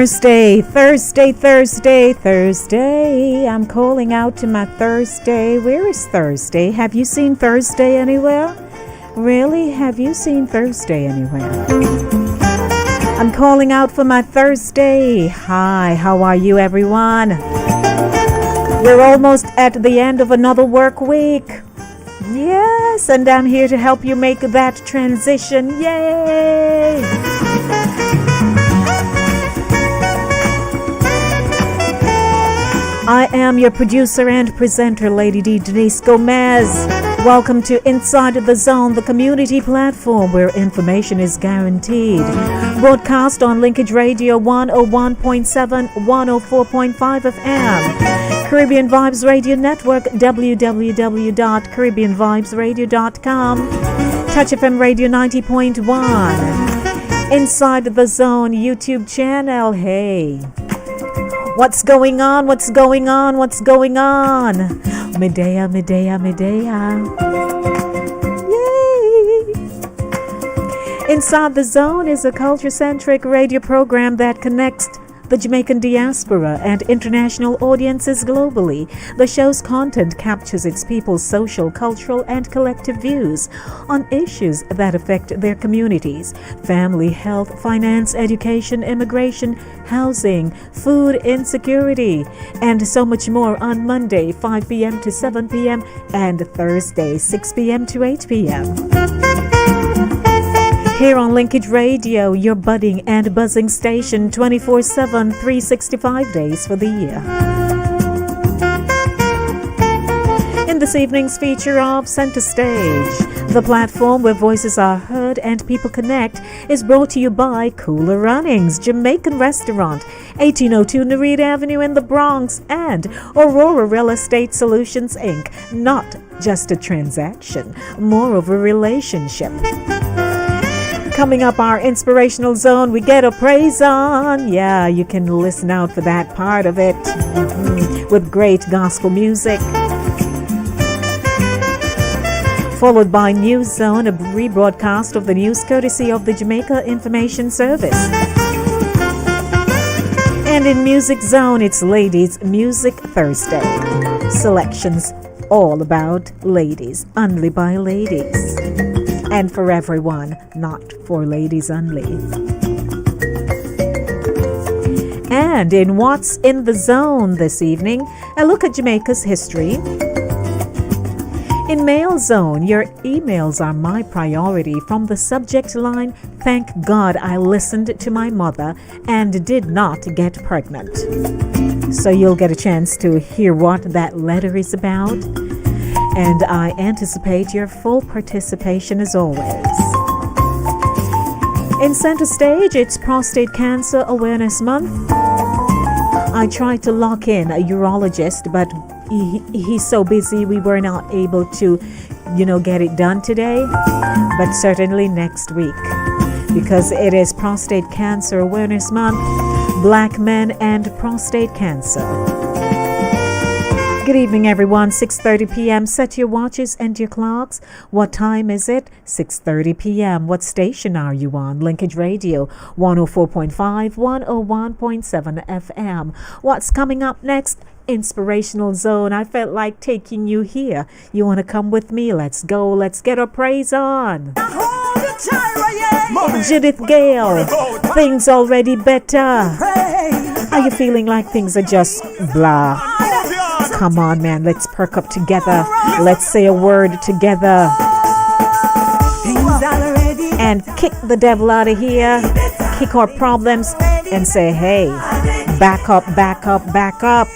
Thursday. I'm calling out to my Thursday. Where is Thursday? Have you seen Thursday anywhere? Really? Have you seen Thursday anywhere? I'm calling out for my Thursday. Hi, how are you, everyone? We're almost at the end of another work week. Yes, and I'm here to help you make that transition. Yay! I am your producer and presenter, Lady D. Denise Gomez. Welcome to Inside the Zone, the community platform where information is guaranteed. Broadcast on Linkage Radio 101.7, 104.5 FM. Caribbean Vibes Radio Network, www.caribbeanvibesradio.com. Touch FM Radio 90.1. Inside the Zone YouTube channel. Hey. What's going on? Medea. Yay! Inside the Zone is a culture-centric radio program that connects the Jamaican diaspora and international audiences globally. The show's content captures its people's social, cultural, and collective views on issues that affect their communities: family, health, finance, education, immigration, housing, food insecurity, and so much more on Monday, 5 p.m. to 7 p.m. and Thursday, 6 p.m. to 8 p.m. Here on Linkage Radio, your budding and buzzing station 24/7, 365 days for the year. In this evening's feature of Center Stage, the platform where voices are heard and people connect, is brought to you by Cooler Runnings, Jamaican Restaurant, 1802 Narita Avenue in the Bronx, and Aurora Real Estate Solutions, Inc. Not just a transaction, more of a relationship. Coming up, our inspirational zone, we get a praise on. Yeah, you can listen out for that part of it with great gospel music. Followed by News Zone, a rebroadcast of the news courtesy of the Jamaica Information Service. And in Music Zone, it's Ladies Music Thursday. Selections all about ladies, only by ladies. And for everyone, not for ladies only. And in What's in the Zone this evening, a look at Jamaica's history. In Mail Zone, your emails are my priority, from the subject line, "Thank God I listened to my mother and did not get pregnant." So you'll get a chance to hear what that letter is about. And I anticipate your full participation as always. In Center Stage, it's Prostate Cancer Awareness Month. I tried to lock in a urologist, but he's so busy we were not able to, get it done today. But certainly next week, because it is Prostate Cancer Awareness Month, Black Men and Prostate Cancer. Good evening, everyone. 6:30 p.m. Set your watches and your clocks. What time is it? 6:30 p.m. What station are you on? Linkage Radio, 104.5, 101.7 FM. What's coming up next? Inspirational Zone. I felt like taking you here. You want to come with me? Let's go. Let's get our praise on. Judith Gale, things already better. Are you feeling like things are just blah? Come on, man, let's perk up together. Let's say a word together. And kick the devil out of here. Kick our problems and say, hey, back up, back up, back up.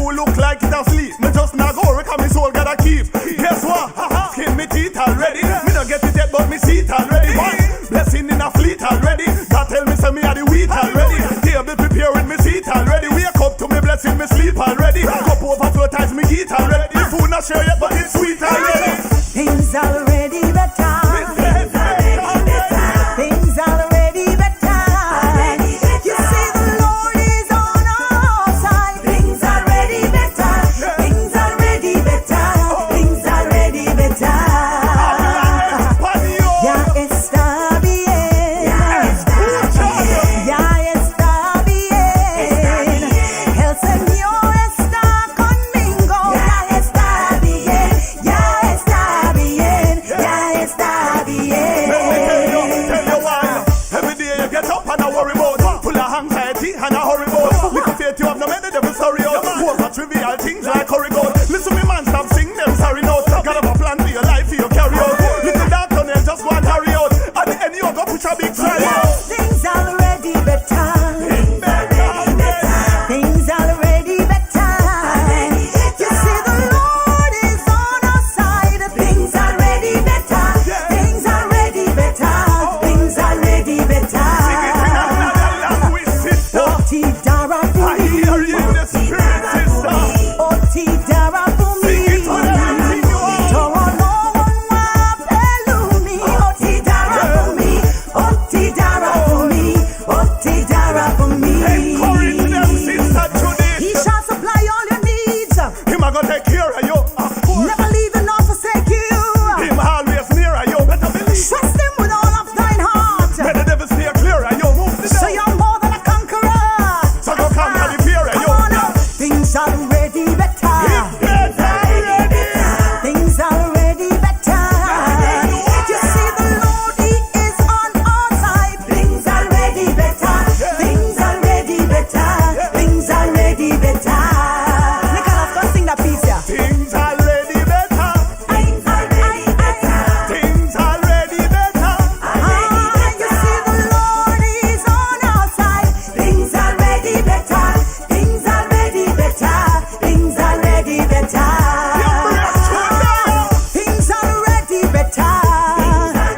Look like it asleep. Me just not go work and me soul gotta keep. Guess what? Skin me teeth. me are the wheat already. Table prepare with me seat already. Wake up to me blessing, me sleep already. Cup overflow ties me eat already. The food not share yet, but it's sweet already. Things already better. Things already better. You see the Lord is on our side. Things already better. Things already better. Things already better. Ya está bien. Ya está bien. El Señor está conmigo. Ya está bien. Ya está bien. Ya está bien. Tell you why. Every day you get up and I worry about. Full of anxiety and I hurry about. Little faith you have no made the devil sorry out. Over trivial things like hurry about. Listen me man, stop sing them sorry notes. Gotta have a plan for your life, for your carry out. Little dark tunnel just go and hurry out. At the end you go push a big try out. Things already better. Things already better. You see the Lord is on our side. Things already better. Things already better. Things already better. Oti dara I for me. hear you in the spirit, sister. Oti dara for me. Toro no one wa pelumi. Oti dara for me. Oti dara for me. Oti dara for me. Encourage them, sister, today. He shall supply all your needs. Him a go take care of you. Of course. Never leave and not forsake you. Him always near of you. Better believe. Trust him with all of thine heart. Let the devil steer clear of you. Move the So devil. you're more than a conqueror. So go conquer the fear of Come you. on up. Things already better. Better already. Things already better. You see the Lord, He is on our side. Things already better. Things already better. Things already better. Nicholas, go sing that piece here. Things already better. Things already better. You see the Lord is on our side. Things already better. Things already better. Things already better. Things already better.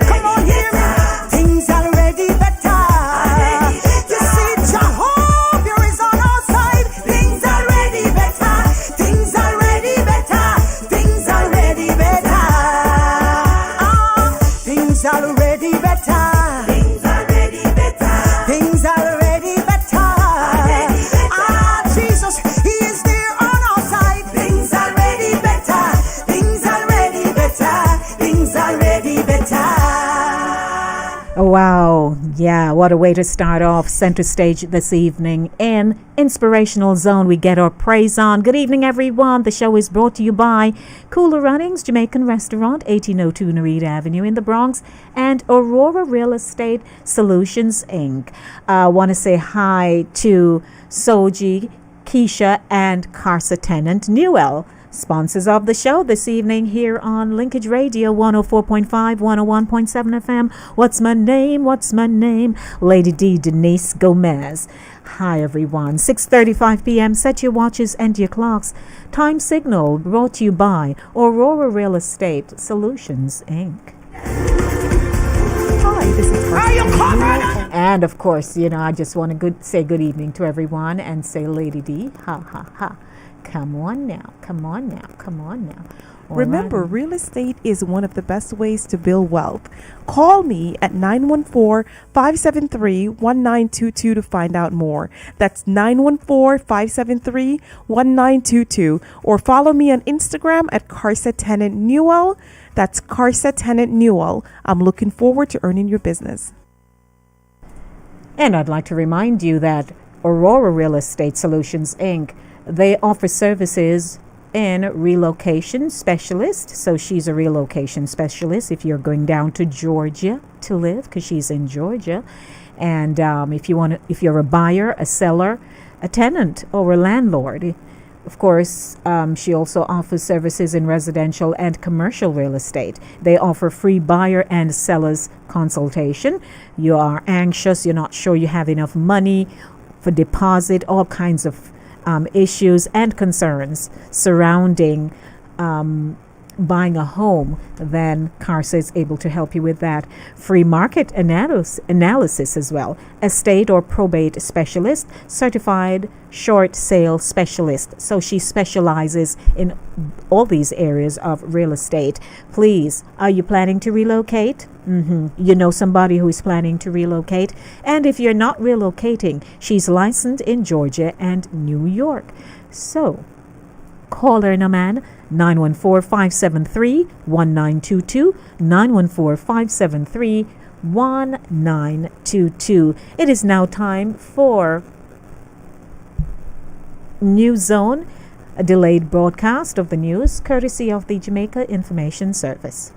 Come on, hear me. Things already better. You see Jehovah is on our side. Things already better. Things already better. Things already better. Things already better. Things already better. Things already better. Jesus, He is there on our side. Things already better. Things already better. Things already better. Oh, wow. Yeah, what a way to start off center stage this evening in Inspirational Zone. We get our praise on. Good evening, everyone. The show is brought to you by Cooler Runnings, Jamaican Restaurant, 1802 Narita Avenue in the Bronx, and Aurora Real Estate Solutions, Inc. I want to say hi to Soji, Keisha, and Carsa Tenant Newell, sponsors of the show this evening here on Linkage Radio 104.5, 101.7 FM. What's my name? What's my name? Lady D, Denise Gomez. Hi, everyone. 6:35 p.m. Set your watches and your clocks. Time signal brought to you by Aurora Real Estate Solutions, Inc. Hi, this is Carsa. And of course, I just want to say good evening to everyone and say Lady D, ha, ha, ha. Come on now, come on now, come on now. Remember, real estate is one of the best ways to build wealth. Call me at 914-573-1922 to find out more. That's 914-573-1922. Or follow me on Instagram at Carsa Tenant Newell. That's Carsa Tenant Newell. I'm looking forward to earning your business. And I'd like to remind you that Aurora Real Estate Solutions, Inc., they offer services in relocation specialist. So she's a relocation specialist if you're going down to Georgia to live, because she's in Georgia. And if you're a buyer, a seller, a tenant, or a landlord, of course, she also offers services in residential and commercial real estate. They offer free buyer and seller's consultation. You are anxious, you're not sure you have enough money for deposit, all kinds of issues and concerns surrounding buying a home, then CARSA is able to help you with that. Free market analysis as well. Estate or probate specialist, certified short sale specialist. So she specializes in all these areas of real estate. Please, are you planning to relocate? You know somebody who is planning to relocate. And if you're not relocating, she's licensed in Georgia and New York. So call her, man. 914-573-1922, 914-573-1922. It is now time for News Zone, a delayed broadcast of the news courtesy of the Jamaica Information Service.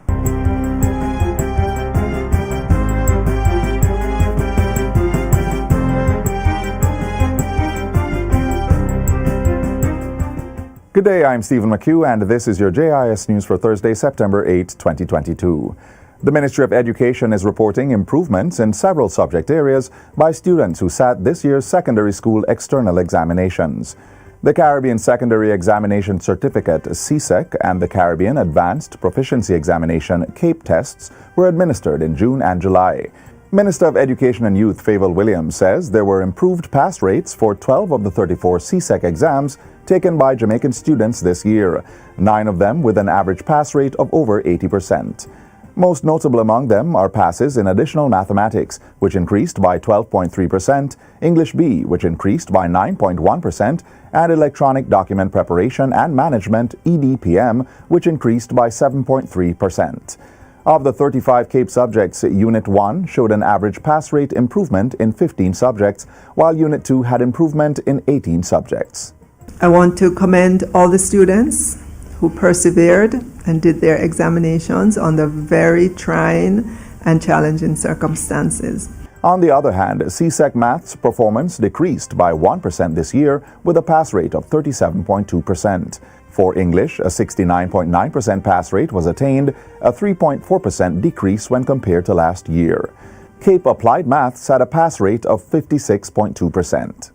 Good day, I'm Stephen McHugh, and this is your JIS News for Thursday, September 8, 2022. The Ministry of Education is reporting improvements in several subject areas by students who sat this year's secondary school external examinations. The Caribbean Secondary Examination Certificate, CSEC, and the Caribbean Advanced Proficiency Examination, CAPE tests were administered in June and July. Minister of Education and Youth Favour Williams says there were improved pass rates for 12 of the 34 CSEC exams taken by Jamaican students this year, 9 of them with an average pass rate of over 80%. Most notable among them are passes in additional mathematics, which increased by 12.3%, English B, which increased by 9.1%, and electronic document preparation and management, EDPM, which increased by 7.3%. Of the 35 CAPE subjects, Unit 1 showed an average pass rate improvement in 15 subjects, while Unit 2 had improvement in 18 subjects. I want to commend all the students who persevered and did their examinations under very trying and challenging circumstances. On the other hand, CSEC Maths performance decreased by 1% this year with a pass rate of 37.2%. For English, a 69.9% pass rate was attained, a 3.4% decrease when compared to last year. CAPE Applied Maths had a pass rate of 56.2%.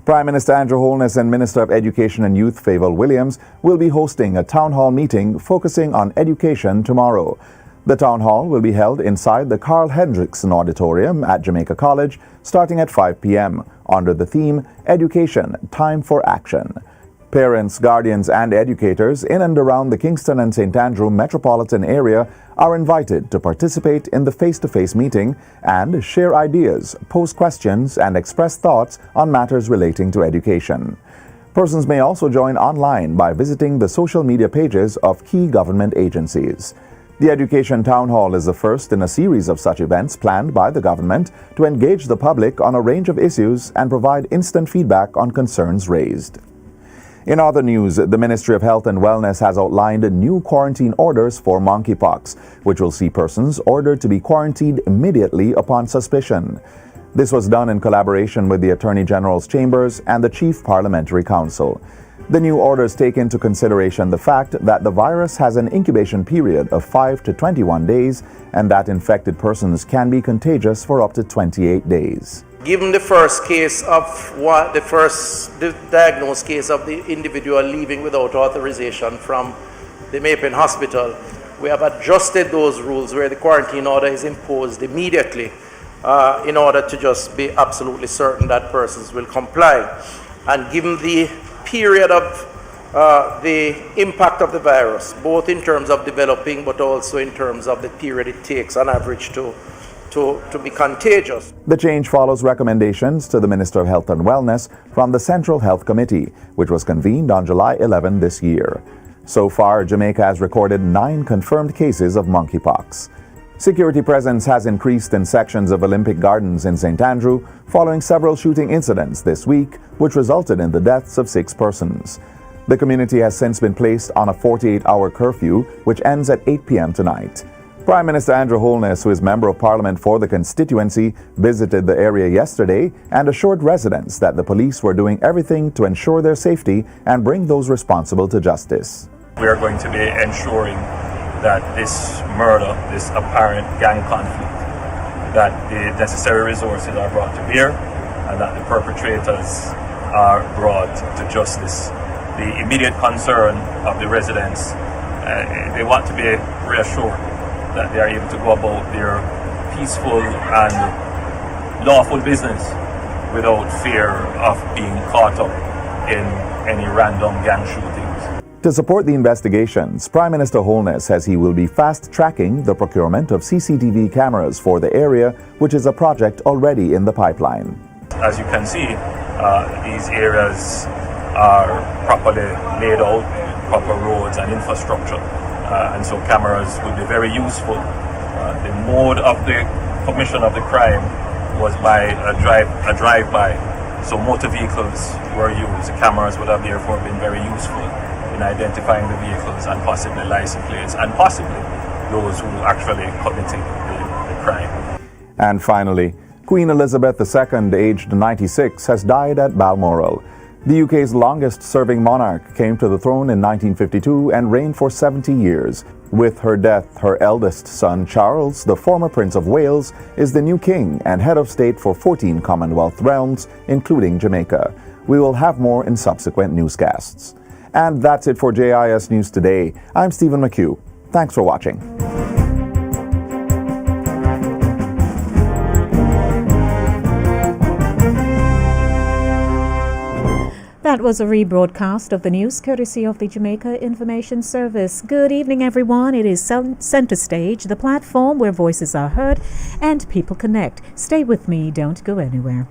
Prime Minister Andrew Holness and Minister of Education and Youth Favour Williams will be hosting a town hall meeting focusing on education tomorrow. The town hall will be held inside the Carl Hendrickson Auditorium at Jamaica College starting at 5 p.m. under the theme Education, Time for Action. Parents, guardians, and educators in and around the Kingston and St. Andrew metropolitan area are invited to participate in the face-to-face meeting and share ideas, pose questions, and express thoughts on matters relating to education. Persons may also join online by visiting the social media pages of key government agencies. The Education Town Hall is the first in a series of such events planned by the government to engage the public on a range of issues and provide instant feedback on concerns raised. In other news, the Ministry of Health and Wellness has outlined new quarantine orders for monkeypox, which will see persons ordered to be quarantined immediately upon suspicion. This was done in collaboration with the Attorney General's Chambers and the Chief Parliamentary Council. The new orders take into consideration the fact that the virus has an incubation period of 5 to 21 days and that infected persons can be contagious for up to 28 days. Given the first case of the diagnosed case of the individual leaving without authorization from the Maypen Hospital, we have adjusted those rules where the quarantine order is imposed immediately in order to just be absolutely certain that persons will comply. And given the period of the impact of the virus, both in terms of developing but also in terms of the period it takes on average to be contagious. The change follows recommendations to the Minister of Health and Wellness from the Central Health Committee, which was convened on July 11 this year. So far, Jamaica has recorded 9 confirmed cases of monkeypox. Security presence has increased in sections of Olympic Gardens in St. Andrew following several shooting incidents this week, which resulted in the deaths of 6 persons. The community has since been placed on a 48-hour curfew, which ends at 8 p.m. tonight. Prime Minister Andrew Holness, who is Member of Parliament for the constituency, visited the area yesterday and assured residents that the police were doing everything to ensure their safety and bring those responsible to justice. We are going to be ensuring that this murder, this apparent gang conflict, that the necessary resources are brought to bear and that the perpetrators are brought to justice. The immediate concern of the residents They want to be reassured that they are able to go about their peaceful and lawful business without fear of being caught up in any random gang shootings. To support the investigations, Prime Minister Holness says he will be fast-tracking the procurement of CCTV cameras for the area, which is a project already in the pipeline. As you can see, these areas are properly laid out, proper roads and infrastructure, and so cameras will be very useful. The mode of the commission of the crime was by a drive-by, so motor vehicles were used. The cameras would have therefore been very useful in identifying the vehicles and possibly license plates and possibly those who actually committed the crime. And finally, Queen Elizabeth II, aged 96, has died at Balmoral. The UK's longest-serving monarch came to the throne in 1952 and reigned for 70 years. With her death, her eldest son, Charles, the former Prince of Wales, is the new king and head of state for 14 Commonwealth realms, including Jamaica. We will have more in subsequent newscasts. And that's it for JIS News Today. I'm Stephen McHugh. Thanks for watching. That was a rebroadcast of the news courtesy of the Jamaica Information Service. Good evening, everyone. It is Center Stage, the platform where voices are heard and people connect. Stay with me. Don't go anywhere.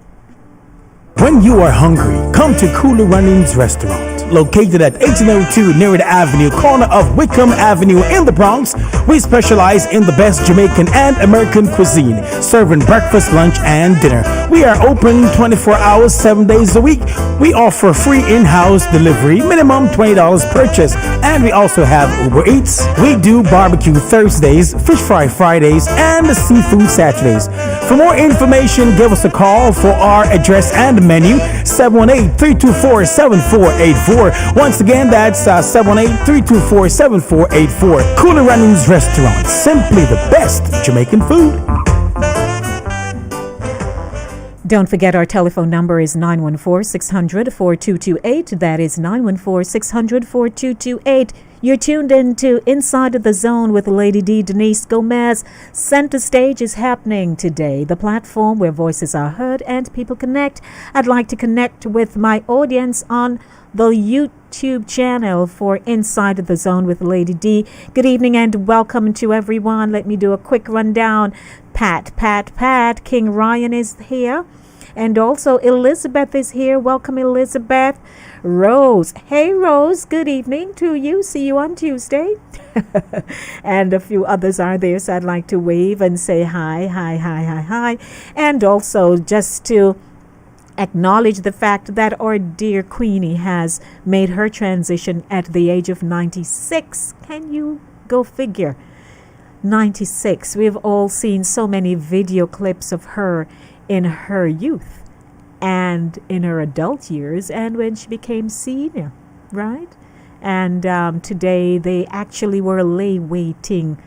When you are hungry, come to Cooler Runnings Restaurant, located at 1802 Nerid Avenue, corner of Wickham Avenue in the Bronx. We specialize in the best Jamaican and American cuisine, serving breakfast, lunch, and dinner. We are open 24 hours, 7 days a week. We offer free in-house delivery, minimum $20 purchase, and we also have Uber Eats. We do barbecue Thursdays, fish fry Fridays, and seafood Saturdays. For more information, give us a call for our address and menu, 718-324-7484. Once again, that's 718-324-7484. Cooler Runnings Restaurant, simply the best Jamaican food. Don't forget our telephone number is 914-600-4228. That is 914-600-4228. You're tuned in to Inside the Zone with Lady D, Denise Gomez. Center Stage is happening today, the platform where voices are heard and people connect. I'd like to connect with my audience on the YouTube channel for Inside the Zone with Lady D. Good evening and welcome to everyone. Let me do a quick rundown. Pat, King Ryan is here. And also Elizabeth is here. Welcome, Elizabeth. Rose. Hey, Rose. Good evening to you. See you on Tuesday. And a few others are there, so I'd like to wave and say hi. And also just to acknowledge the fact that our dear Queenie has made her transition at the age of 96. Can you go figure? 96. We've all seen so many video clips of her in her youth and in her adult years and when she became senior, right? And today they actually were waiting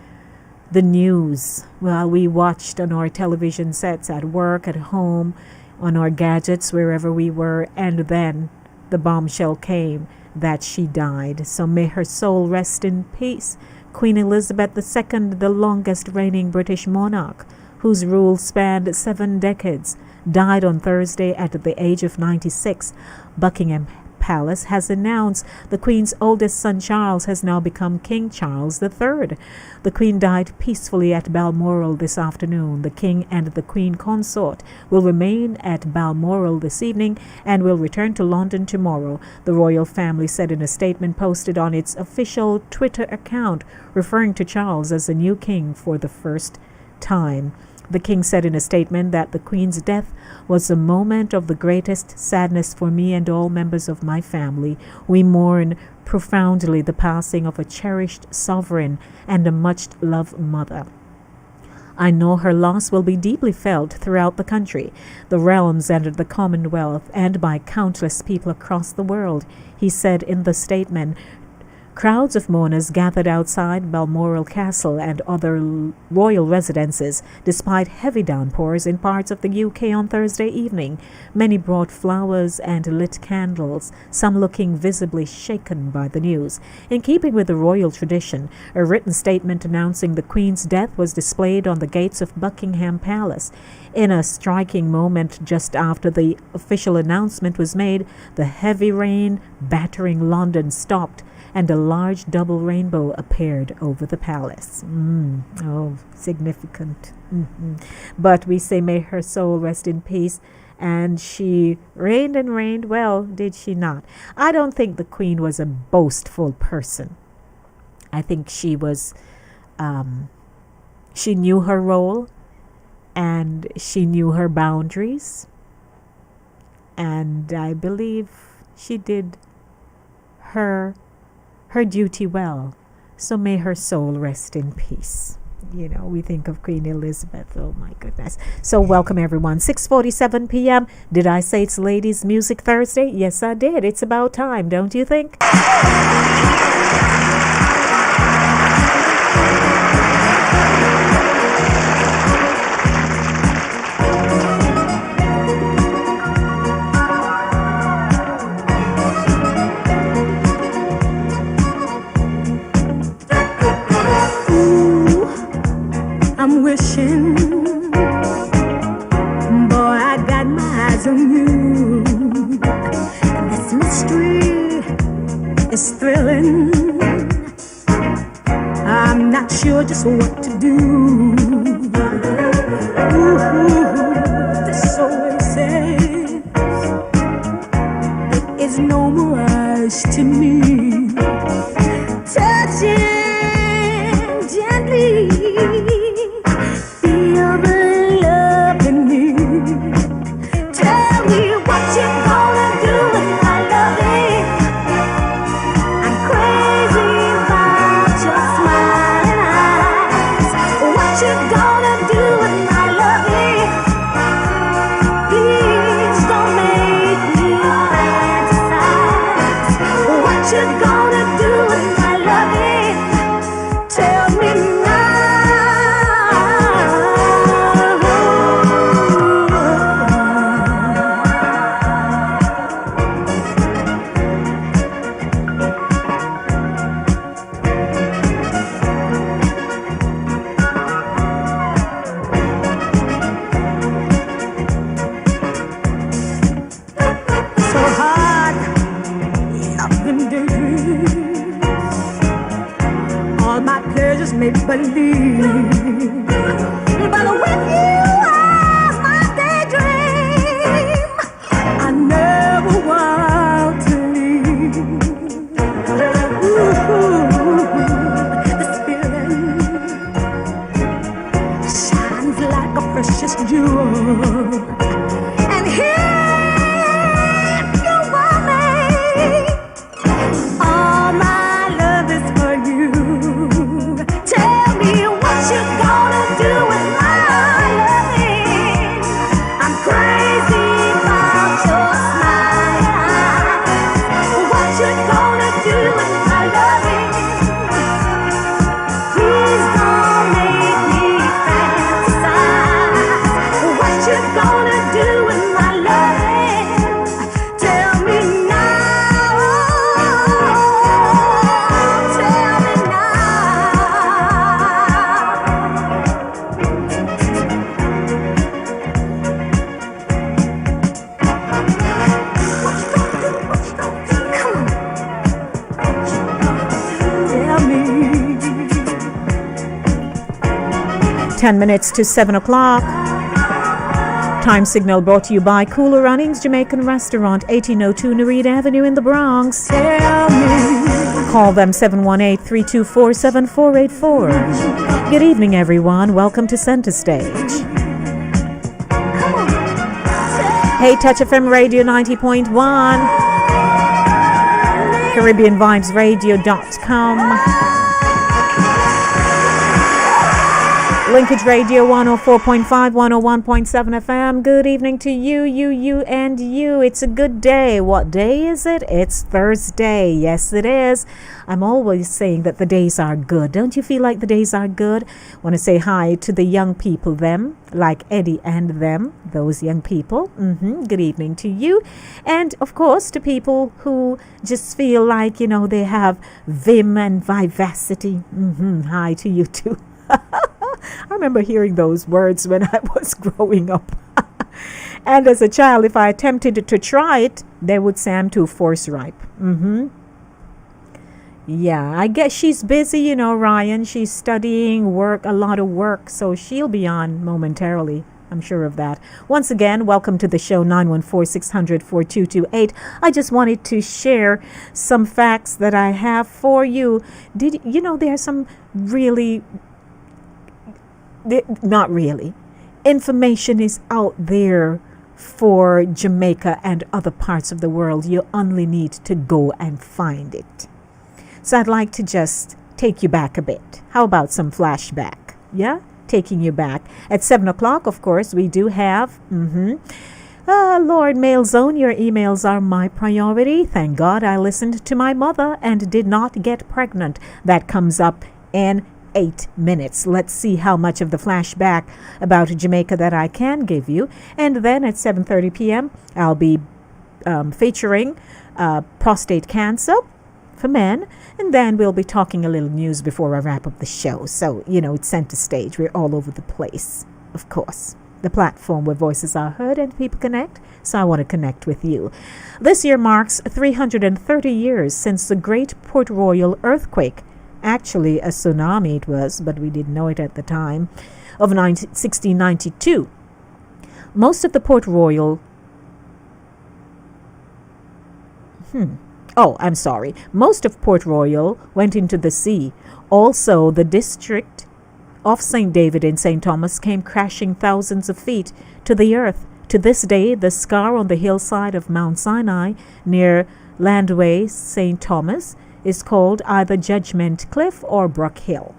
the news while we watched on our television sets at work, at home, on our gadgets, wherever we were, and then the bombshell came that she died. So may her soul rest in peace. Queen Elizabeth II, the longest reigning British monarch, whose rule spanned 7 decades, died on Thursday at the age of 96. Buckingham Palace has announced the Queen's oldest son Charles has now become King Charles III. The Queen died peacefully at Balmoral this afternoon. The King and the Queen consort will remain at Balmoral this evening and will return to London tomorrow, the royal family said in a statement posted on its official Twitter account, referring to Charles as the new king for the first time. The King said in a statement that the Queen's death was a moment of the greatest sadness for me and all members of my family. We mourn profoundly the passing of a cherished sovereign and a much-loved mother. I know her loss will be deeply felt throughout the country, the realms, and the Commonwealth, and by countless people across the world, he said in the statement. Crowds of mourners gathered outside Balmoral Castle and other royal residences despite heavy downpours in parts of the UK on Thursday evening. Many brought flowers and lit candles, some looking visibly shaken by the news. In keeping with the royal tradition, a written statement announcing the Queen's death was displayed on the gates of Buckingham Palace. In a striking moment just after the official announcement was made, the heavy rain battering London stopped, and a large double rainbow appeared over the palace. Oh, significant. But we say, may her soul rest in peace. And she reigned and reigned well, did she not? I don't think the Queen was a boastful person. I think she was, she knew her role, and she knew her boundaries. And I believe she did her duty well. So may her soul rest in peace. You know, we think of Queen Elizabeth. Oh my goodness. So welcome everyone. 6:47 p.m. Did I say it's Ladies Music Thursday? Yes, I did. It's about time, don't you think? I'm wishing, boy, I got my eyes on you. And this mystery is thrilling. I'm not sure just what to do. Ooh, the soul says it is no mirage to me. Touching gently. Feel the love in me. Tell me what you gonna do with my loving. I'm crazy about your smiling eyes. What you gonna do with my loving? Please don't make me fantasize. What you gonna do with my loving? Tell me now. So hard, I've been daydreaming. All my pleasures make believe. But with you as my daydream, I never want to leave. Ooh, this feeling shines like a precious jewel. And if you want me, all my love is for you. Tell me what you gonna do with my loving. I'm crazy about your smiling eyes. What you gonna do with my loving? Please don't make me fantasize. What you gonna do with my loving? Tell me now. Tell me now. Come on. Tell me. 10 minutes to 7 o'clock. Time signal brought to you by Cooler Runnings Jamaican Restaurant, 1802 Nereid Avenue in the Bronx. Tell me. Call them 718-324-7484. Good evening, everyone. Welcome to Center Stage. Hey, Touch FM Radio 90.1. CaribbeanVibesRadio.com. Linkage Radio 104.5, 101.7 FM. Good evening to you, and you. It's a good day. What day is it? It's Thursday. Yes, it is. I'm always saying that the days are good. Don't you feel like the days are good? Want to say hi to the young people, them, like Eddie and them, those young people. Good evening to you. And, of course, to people who just feel like, they have vim and vivacity. Hi to you, too. I remember hearing those words when I was growing up. And as a child, if I attempted to try it, they would say I'm too force ripe. Yeah, I guess she's busy, Ryan. She's studying, a lot of work, so she'll be on momentarily. I'm sure of that. Once again, welcome to the show, 914-600-4228. I just wanted to share some facts that I have for you. There are some really... Not really. Information is out there for Jamaica and other parts of the world. You only need to go and find it. So I'd like to just take you back a bit. How about some flashback? Yeah? Taking you back. At 7 o'clock, of course, we do have... Lord Mail Zone, your emails are my priority. Thank God I listened to my mother and did not get pregnant. That comes up in 8 minutes. Let's see how much of the flashback about Jamaica that I can give you. And then at 7:30 p.m., I'll be featuring prostate cancer for men. And then we'll be talking a little news before I wrap up the show. So, it's center stage. We're all over the place, of course. The platform where voices are heard and people connect. So I want to connect with you. This year marks 330 years since the Great Port Royal earthquake. Actually, a tsunami it was, but we didn't know it at the time, of 1692. Most of the Port Royal... Most of Port Royal went into the sea. Also, the district of St. David and St. Thomas came crashing thousands of feet to the earth. To this day, the scar on the hillside of Mount Sinai near Landway, St. Thomas, is called either Judgment Cliff or Brook Hill.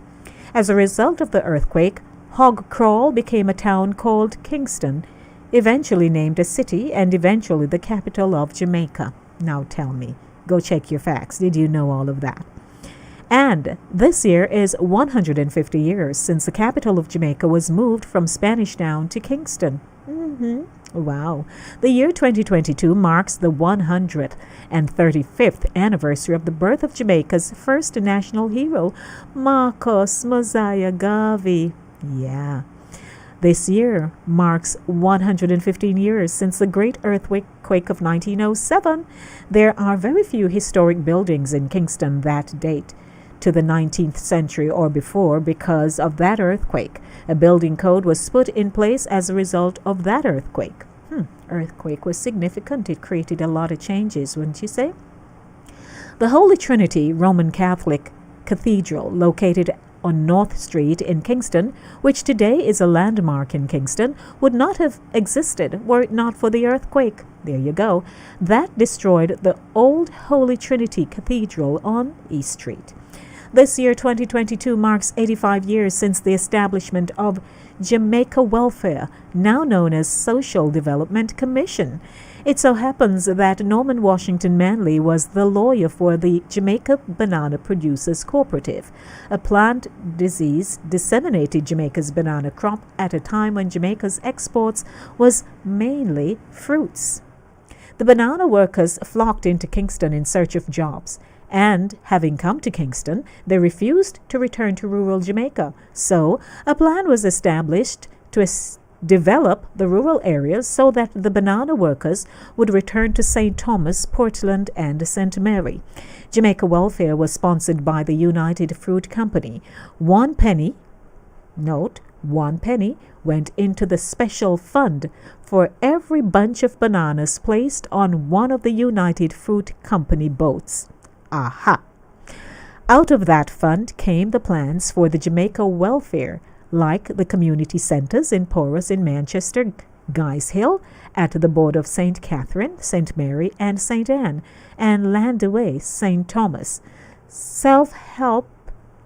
As a result of the earthquake, Hog Crawl became a town called Kingston, eventually named a city and eventually the capital of Jamaica. Now tell me, go check your facts. Did you know all of that? And this year is 150 years since the capital of Jamaica was moved from Spanish Town to Kingston. Wow. The year 2022 marks the 135th anniversary of the birth of Jamaica's first national hero, Marcus Mosiah Garvey. Yeah. This year marks 115 years since the great earthquake of 1907. There are very few historic buildings in Kingston that date to the 19th century or before because of that earthquake. A building code was put in place as a result of that earthquake. Earthquake was significant. It created a lot of changes, wouldn't you say? The Holy Trinity Roman Catholic Cathedral, located on North Street in Kingston, which today is a landmark in Kingston, would not have existed were it not for the earthquake. There you go. That destroyed the old Holy Trinity Cathedral on East Street. This year, 2022, marks 85 years since the establishment of Jamaica Welfare, now known as Social Development Commission. It so happens that Norman Washington Manley was the lawyer for the Jamaica Banana Producers Cooperative. A plant disease disseminated Jamaica's banana crop at a time when Jamaica's exports was mainly fruits. The banana workers flocked into Kingston in search of jobs. And, having come to Kingston, they refused to return to rural Jamaica. So, a plan was established to develop the rural areas so that the banana workers would return to St. Thomas, Portland, and St. Mary. Jamaica Welfare was sponsored by the United Fruit Company. 1 penny, note, 1 penny, went into the special fund for every bunch of bananas placed on one of the United Fruit Company boats. Aha! Out of that fund came the plans for the Jamaica Welfare, like the community centres in Porus in Manchester, Guys Hill, at the board of St. Catherine, St. Mary, and St. Anne, and Landaway, St. Thomas. Self-help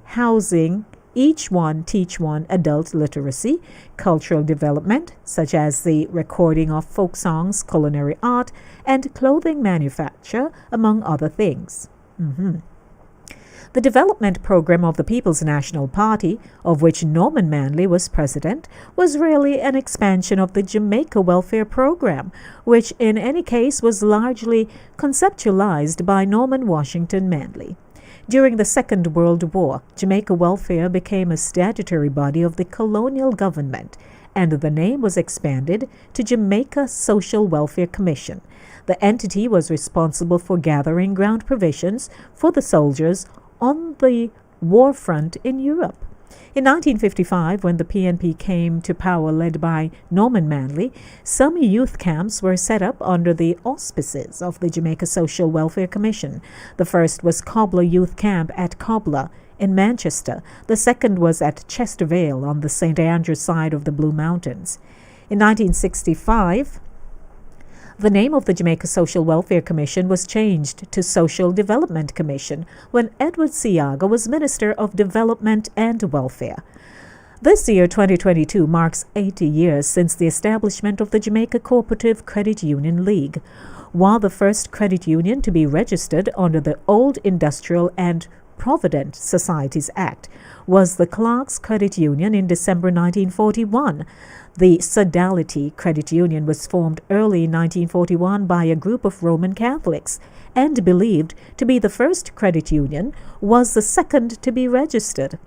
housing Each One Teach One adult literacy, cultural development, such as the recording of folk songs, culinary art, and clothing manufacture, among other things. The development program of the People's National Party, of which Norman Manley was president, was really an expansion of the Jamaica Welfare Program, which in any case was largely conceptualized by Norman Washington Manley. During the Second World War, Jamaica Welfare became a statutory body of the colonial government, and the name was expanded to Jamaica Social Welfare Commission. The entity was responsible for gathering ground provisions for the soldiers on the war front in Europe. In 1955, when the PNP came to power led by Norman Manley, some youth camps were set up under the auspices of the Jamaica Social Welfare Commission. The first was Cobbler Youth Camp at Cobbler in Manchester. The second was at Chestervale on the St. Andrews side of the Blue Mountains. In 1965, the name of the Jamaica Social Welfare Commission was changed to Social Development Commission when Edward Seaga was Minister of Development and Welfare. This year, 2022, marks 80 years since the establishment of the Jamaica Cooperative Credit Union League. While the first credit union to be registered under the Old Industrial and Provident Societies Act was the Clark's Credit Union in December 1941. The Sodality Credit Union was formed early in 1941 by a group of Roman Catholics and believed to be the first credit union, was the second to be registered.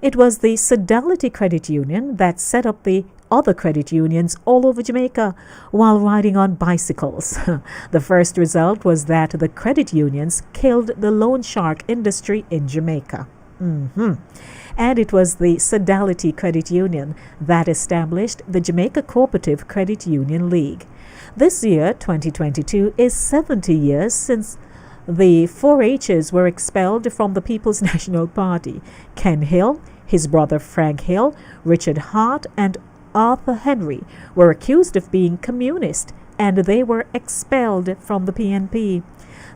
It was the Sodality Credit Union that set up the other credit unions all over Jamaica while riding on bicycles. The first result was that the credit unions killed the loan shark industry in Jamaica. And it was the Sodality Credit Union that established the Jamaica Cooperative Credit Union League. This year, 2022, is 70 years since the 4-H's were expelled from the People's National Party. Ken Hill, his brother Frank Hill, Richard Hart, and Arthur Henry were accused of being communist, and they were expelled from the PNP.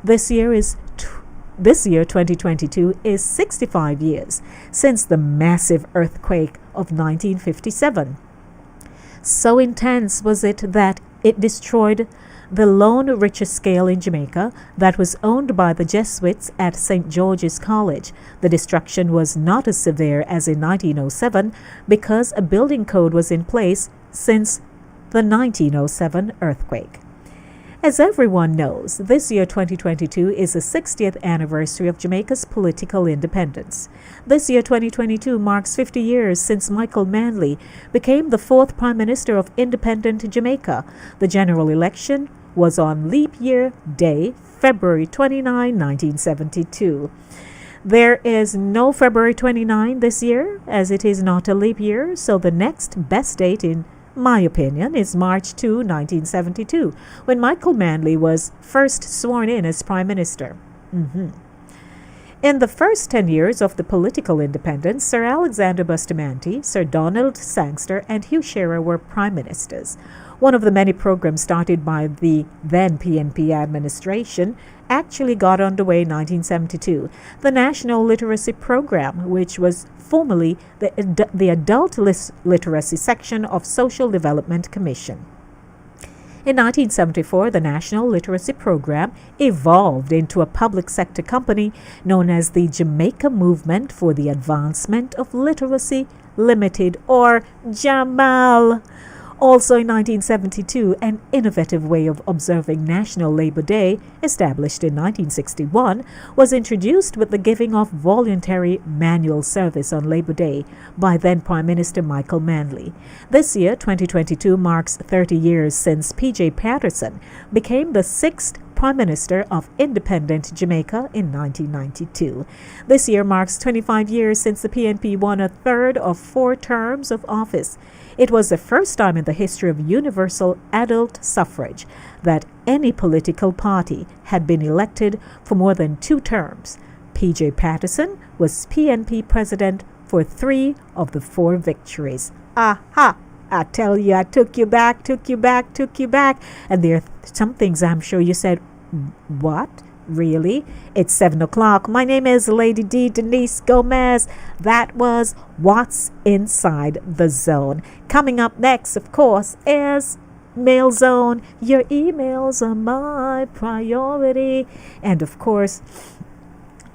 This year, 2022, is 65 years since the massive earthquake of 1957. So intense was it that it destroyed the lone Richter scale in Jamaica that was owned by the Jesuits at St. George's College. The destruction was not as severe as in 1907 because a building code was in place since the 1907 earthquake. As everyone knows, this year 2022 is the 60th anniversary of Jamaica's political independence. This year 2022 marks 50 years since Michael Manley became the 4th Prime Minister of independent Jamaica. The general election was on leap year day, February 29, 1972. There is no February 29 this year, as it is not a leap year, so the next best date, in my opinion, is March 2, 1972, when Michael Manley was first sworn in as Prime Minister. In the first 10 years of the political independence, Sir Alexander Bustamante, Sir Donald Sangster, and Hugh Shearer were Prime Ministers. One of the many programs started by the then PNP administration actually got underway in 1972, the National Literacy Program, which was formerly the Adult Literacy Section of Social Development Commission. In 1974, the National Literacy Program evolved into a public sector company known as the Jamaica Movement for the Advancement of Literacy Limited, or JAMAL. Also in 1972, an innovative way of observing National Labor Day, established in 1961, was introduced with the giving of voluntary manual service on Labor Day by then Prime Minister Michael Manley. This year, 2022, marks 30 years since P.J. Patterson became the 6th Prime Minister of independent Jamaica in 1992. This year marks 25 years since the PNP won a third of 4 terms of office. It was the first time in the history of universal adult suffrage that any political party had been elected for more than 2 terms. P.J. Patterson was PNP president for 3 of the 4 victories. Aha! I tell you, I took you back. And there are some things I'm sure you said, what? Really? It's 7 o'clock. My name is Lady D, Denise Gomez. That was What's Inside the Zone. Coming up next, of course, is Mail Zone. Your emails are my priority. And of course,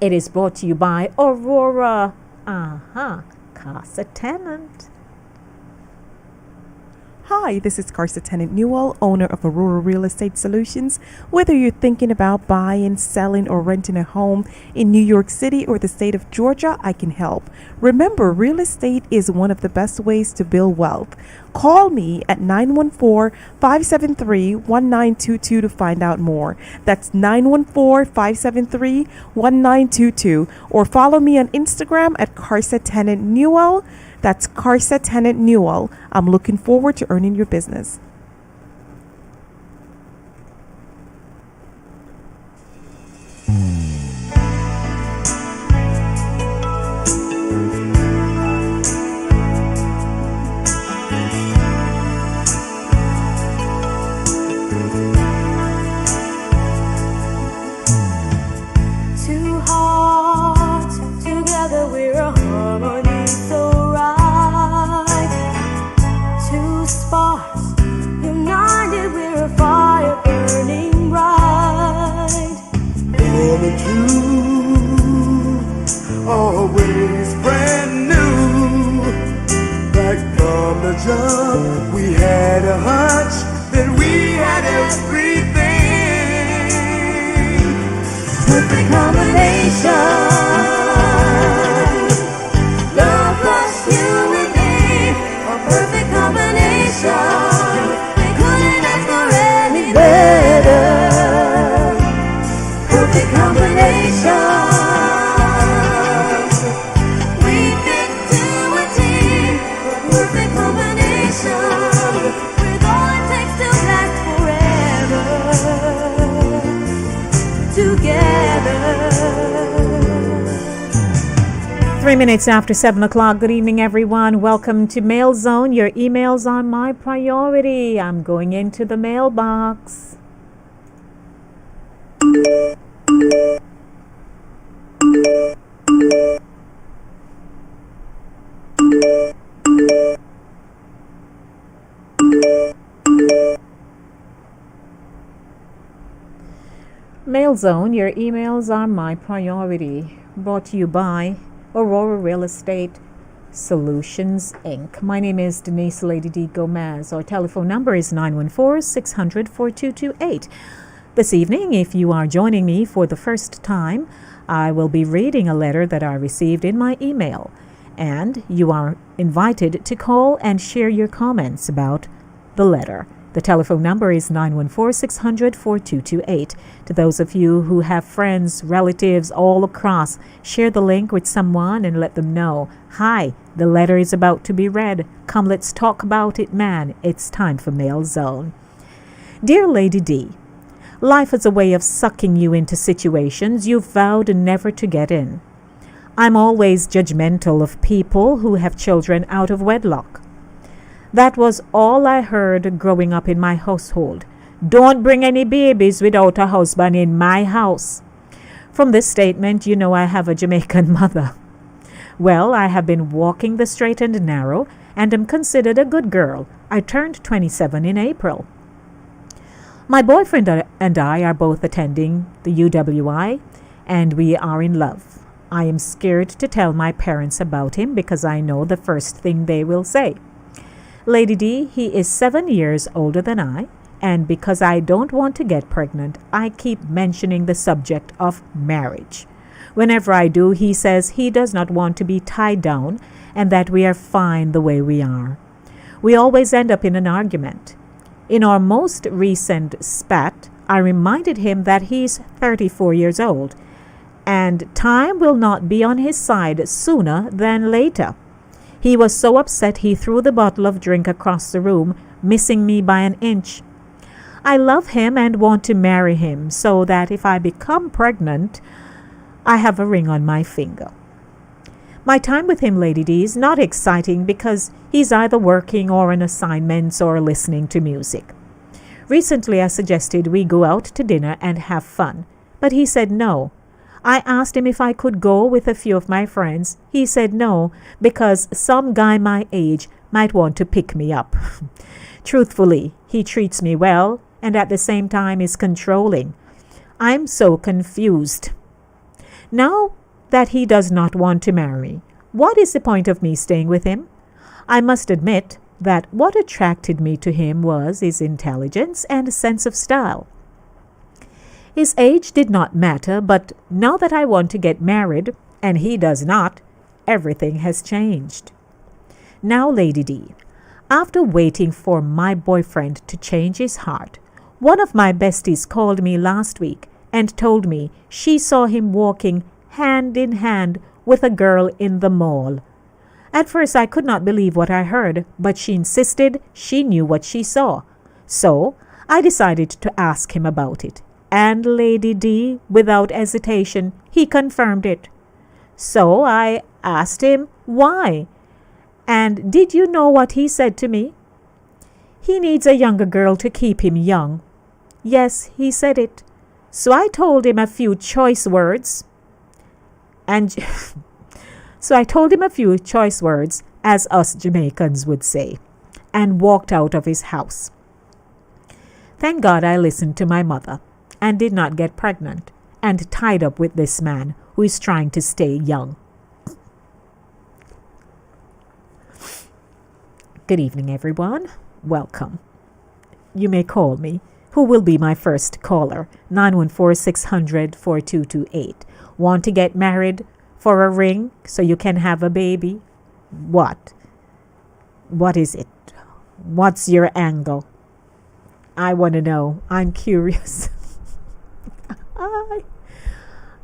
it is brought to you by Aurora. Casa Tenant. Hi, this is Carsa Tenant Newell, owner of Aurora Real Estate Solutions. Whether you're thinking about buying, selling, or renting a home in New York City or the state of Georgia, I can help. Remember, real estate is one of the best ways to build wealth. Call me at 914-573-1922 to find out more. That's 914-573-1922. Or follow me on Instagram at Carsa Tenant Newell. That's Carsa Tenant Newell. I'm looking forward to earning your business. Two hearts together, we're a harmony so right. Two sparks united, we're a fire burning bright. For the truth, always brand new. Back from the jump, we had a hunch that we had everything. Perfect combination. Love plus you and me, a perfect combination. We couldn't ask for any better. Perfect combination. We fit to a team, a perfect combination. With all it takes to last forever. Together. 3 minutes after 7 o'clock. Good evening, everyone. Welcome to Mail Zone. Your emails are my priority. I'm going into the mailbox. Mail Zone, your emails are my priority. Brought to you by Aurora Real Estate Solutions, Inc. My name is Denise Lady D. Gomez. Our telephone number is 914-600-4228. This evening, if you are joining me for the first time, I will be reading a letter that I received in my email, and you are invited to call and share your comments about the letter. The telephone number is 914-600-4228. To those of you who have friends, relatives all across, share the link with someone and let them know, hi, the letter is about to be read. Come, let's talk about it, man. It's time for Mail Zone. Dear Lady D, life is a way of sucking you into situations you've vowed never to get in. I'm always judgmental of people who have children out of wedlock. That was all I heard growing up in my household. Don't bring any babies without a husband in my house. From this statement, you know I have a Jamaican mother. Well, I have been walking the straight and narrow and am considered a good girl. I turned 27 in April. My boyfriend and I are both attending the UWI, and we are in love. I am scared to tell my parents about him because I know the first thing they will say. Lady D, he is 7 years older than I, and because I don't want to get pregnant, I keep mentioning the subject of marriage. Whenever I do, he says he does not want to be tied down and that we are fine the way we are. We always end up in an argument. In our most recent spat, I reminded him that he's 34 years old, and time will not be on his side sooner than later. He was so upset he threw the bottle of drink across the room, missing me by an inch. I love him and want to marry him so that if I become pregnant, I have a ring on my finger. My time with him, Lady D, is not exciting because he's either working or on assignments or listening to music. Recently, I suggested we go out to dinner and have fun, but he said no. I asked him if I could go with a few of my friends. He said no, because some guy my age might want to pick me up. Truthfully, he treats me well and at the same time is controlling. I'm so confused. Now that he does not want to marry me, what is the point of me staying with him? I must admit that what attracted me to him was his intelligence and sense of style. His age did not matter, but now that I want to get married, and he does not, everything has changed. Now, Lady D, after waiting for my boyfriend to change his heart, one of my besties called me last week and told me she saw him walking hand in hand with a girl in the mall. At first I could not believe what I heard, but she insisted she knew what she saw. So I decided to ask him about it. And Lady D, without hesitation, he confirmed it. So I asked him why. And did you know what he said to me? He needs a younger girl to keep him young. Yes, he said it. So I told him a few choice words. And so I told him a few choice words, as us Jamaicans would say, and walked out of his house. Thank God I listened to my mother and did not get pregnant and tied up with this man who is trying to stay young. Good evening, everyone. Welcome. You may call me. Who will be my first caller? 914-600-4228. Want to get married for a ring so you can have a baby? What? What is it? What's your angle? I want to know. I'm curious.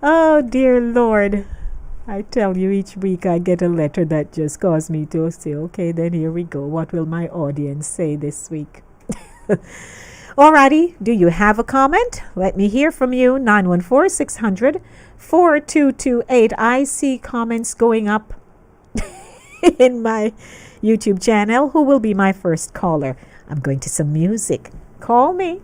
Oh, dear Lord. I tell you, each week I get a letter that just causes me to say, okay, then here we go. What will my audience say this week? Alrighty, do you have a comment? Let me hear from you. 914-600-4228. I see comments going up in my YouTube channel. Who will be my first caller? I'm going to some music. Call me.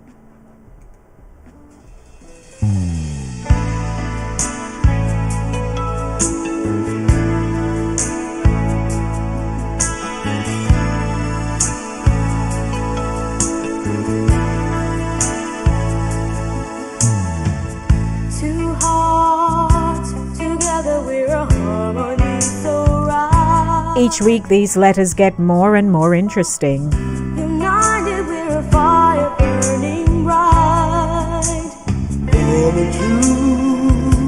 Each week, these letters get more and more interesting. United, we're a fire burning bright.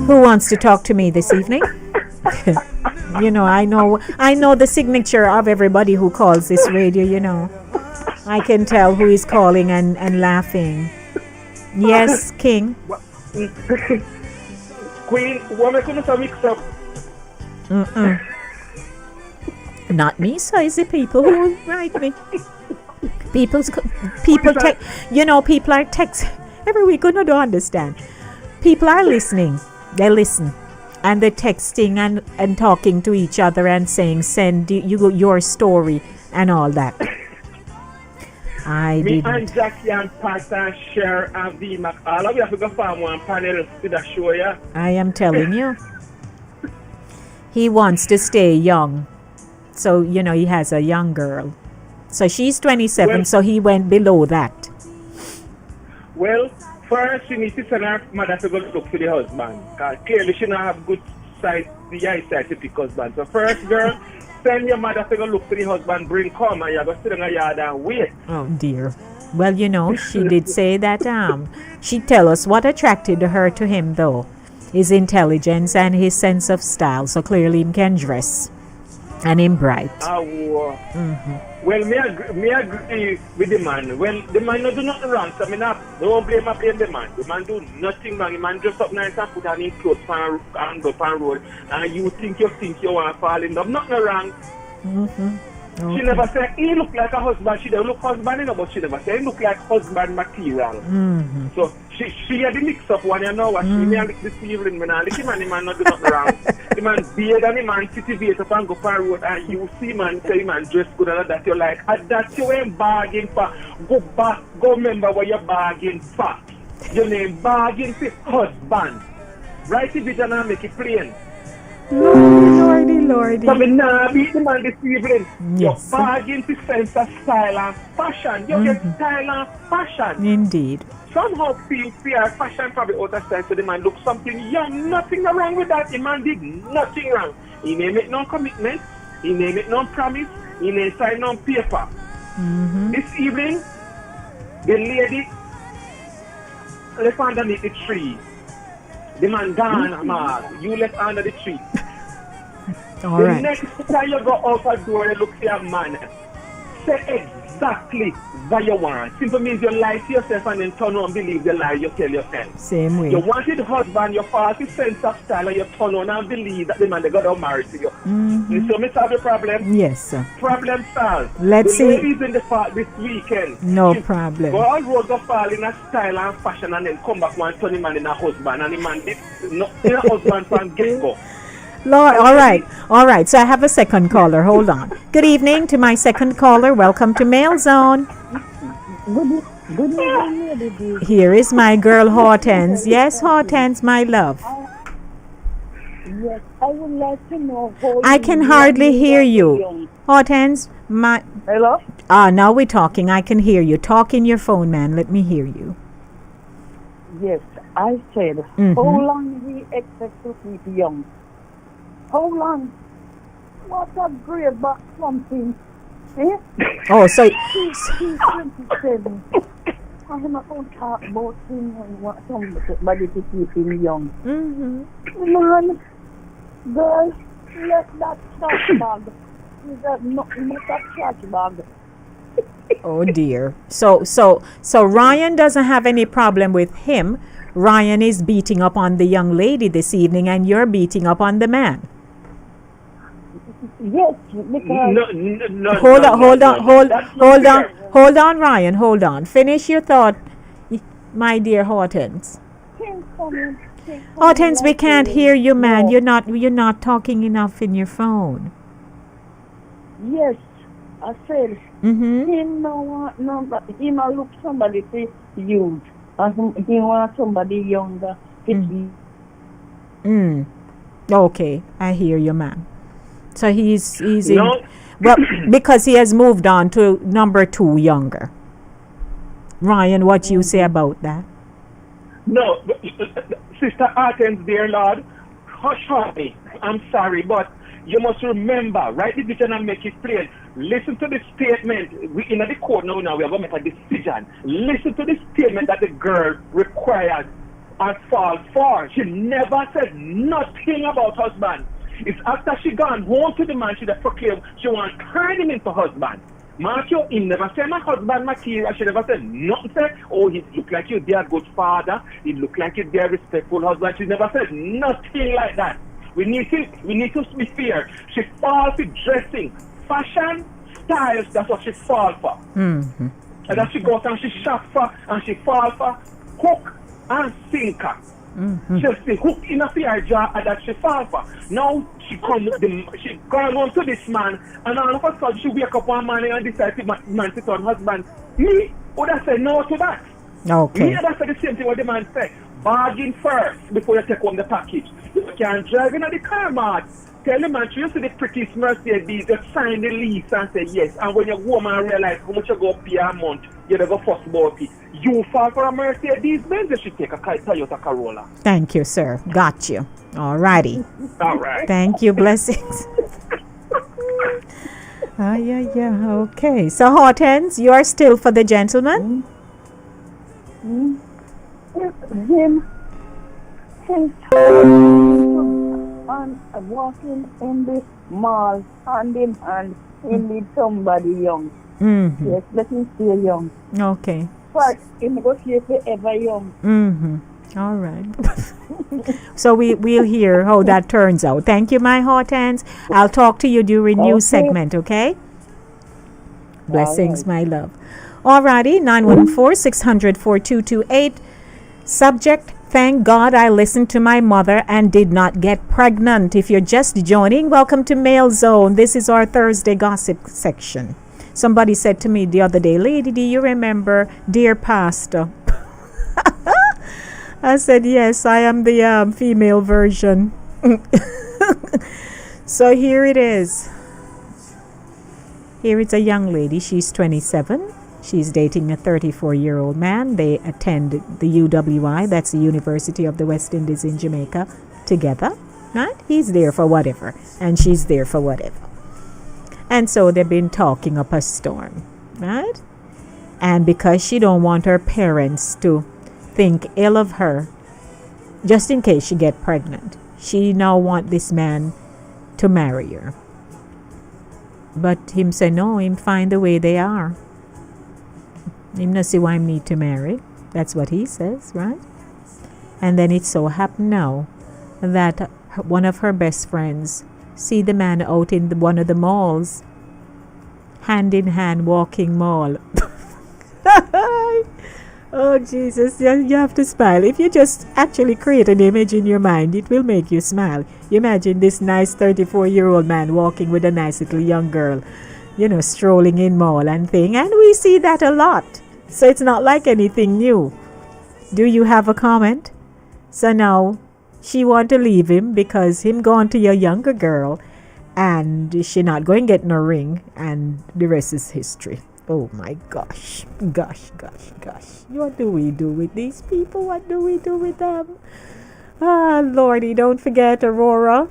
Who wants to talk to me this evening? You know, I know the signature of everybody who calls this radio, you know. I can tell who is calling and laughing. Yes, King. Queen, what am I going to mix up? Not me, so it's the people who write me. People text, you know, people are text every week. I don't understand. People are listening. They listen, and they're texting and talking to each other and saying, "Send your story" and all that. I Me didn't. and Jackie and Pat and Cher and V Mac, all of you have to go farm one panel to the show, yeah? I am telling you. He wants to stay young. So, you know, he has a young girl. So she's 27, Well- so he went below that. Well, first she needs to send her mother to go look for the husband. Because clearly she don't have good sight, the eyesight to pick husband. So first, girl, send your mother to go look for the husband, bring come, and you go sit in the yard and wait. Oh, dear. Well, you know, she did say that she'd tell us what attracted her to him, though. His intelligence and his sense of style. So clearly he can dress. And him bright. Well, me agree with the man. Well, the man no do nothing wrong, so me not, don't blame the man. The man do nothing wrong. The man dress up nice and put on his clothes and go on road. And you think you want to fall in love. Nothing wrong. She never said he look like a husband. She don't look husband, you know, but she never said he look like husband material. So she had the mix up one, you know what? She may have this evening, man. The man not do nothing wrong. The man beard and the man city beard up and go for road, and you see man say man dress good and that you're like, and that you ain't bargain for. Go back, go remember what you're bargain for. Your name bargain for husband. Write the vision and make it plain. Lordy. So me nah beat the man this evening. Yes. You bargain to sense of style and fashion. You get style and fashion. Indeed. Somehow feel fear fashion probably out of style, so the man look something young. Nothing wrong with that. The man did nothing wrong. He may make no commitment. He may make no promise. He may sign no paper. This evening, the lady left underneath the tree. The man gone, man. You left under the tree. All The right. next time you go out the door, you look for a man. Say exactly what you want. Simple means you lie to yourself and then turn on and believe the lie you tell yourself. Same way. You wanted husband, your false sense of style, and you turn on and believe that the man they got out married to you. You see me solve the problem? Yes, sir. Problem solved. Let's the see. ladies in the park this weekend. No She problem. Go all road go fall in a style and fashion and then come back one turn the man in a husband and the man did not in a husband from get go. Lord, all right. So I have a second caller. Hold on. Good evening to my second caller. Welcome to Mail Zone. Good evening, lady. Here is my girl Hortense. Yes, Hortense, my love. Yes, I would like to know how I can hardly hear you. Hortense, my... Hello? Now we're talking. I can hear you. Talk in your phone, man. Let me hear you. Yes, I said, how long we expect to keep young? How long? What a great back something. Eh? Oh, so... He's 27. I'm not going to talk about him and what somebody to keep him young. Man, girl, let that trash bag. Is that not a trash bag? Oh dear. So Ryan doesn't have any problem with him. Ryan is beating up on the young lady this evening, and you're beating up on the man. Yes, because Hold on, Ryan. Hold on. Finish your thought, my dear Hortense. Hortense, we can't hear you, man. You're not talking enough in your phone. Yes, I said him no want he might look somebody to use, and he want somebody younger. Okay, I hear you, ma'am. So he's in, well, because he has moved on to number 2 younger. Ryan, what you say about that? No, Sister Athens, dear Lord, hush me. I'm sorry, but you must remember, write the vision and make it plain. Listen to the statement. We in the court now, we are going to make a decision. Listen to the statement that the girl required and fall for. She never said nothing about husband. It's after she gone home to the man, she proclaimed she want to turn him into husband. Mark you, he never said my husband material. She never said nothing. Said, oh, he look like you, dear good father. He look like you, dear respectful husband. She never said nothing like that. We need to be fair. She fall for dressing, fashion, styles. That's what she fall for. And that she goes and she shop for and she fall for hook and sinker. Just the hook in a fear jar that she fall for. Now she gone home to this man, and all of a sudden she wake up one morning and decide to man to turn husband. Me would have said no to that. Okay. Me would have said the same thing what the man said. Bargain first before you take home the package. You can drive in the car, man. Tell the man, you see the prettiest Mercedes, just sign the lease and say yes. And when you go home and realize how much you go pay a month, you never fuss about it. You fall for a Mercedes Benz, you should take a Toyota Corolla. Thank you, sir. Got you. All righty. All right. Thank you. Blessings. Yeah. Okay. So, Hortense, you are still for the gentleman? Him and walking in the mall hand in hand, he need somebody young. Yes, let him stay young. Okay. But he go stay forever young. All right. So we'll hear how that turns out. Thank you, my Hortense. I'll talk to you during news segment, okay? Blessings, my love. All righty, 914-600-4228. Subject, thank God I listened to my mother and did not get pregnant. If you're just joining, welcome to Mail Zone. This is our Thursday gossip section. Somebody said to me the other day, Lady, do you remember Dear Pastor? I said, yes, I am the female version. So here it is. Here it's a young lady. She's 27. She's dating a 34-year-old man. They attend the UWI, that's the University of the West Indies in Jamaica, together. Right? He's there for whatever, and she's there for whatever. And so they've been talking up a storm, right? And because she don't want her parents to think ill of her, just in case she get pregnant, she now want this man to marry her. But him say no, him find the way they are. Him not see why him need to marry. That's what he says, right? And then it so happened now that one of her best friends see the man out in one of the malls, hand in hand, walking mall. Oh, Jesus, you have to smile. If you just actually create an image in your mind, it will make you smile. You imagine this nice 34-year-old man walking with a nice little young girl, strolling in mall and thing. And we see that a lot. So it's not like anything new. Do you have a comment? So now she want to leave him because him gone to your younger girl and she not going to get no ring, and the rest is history. Oh my gosh. Gosh. What do we do with these people? What do we do with them? Ah, Lordy, don't forget Aurora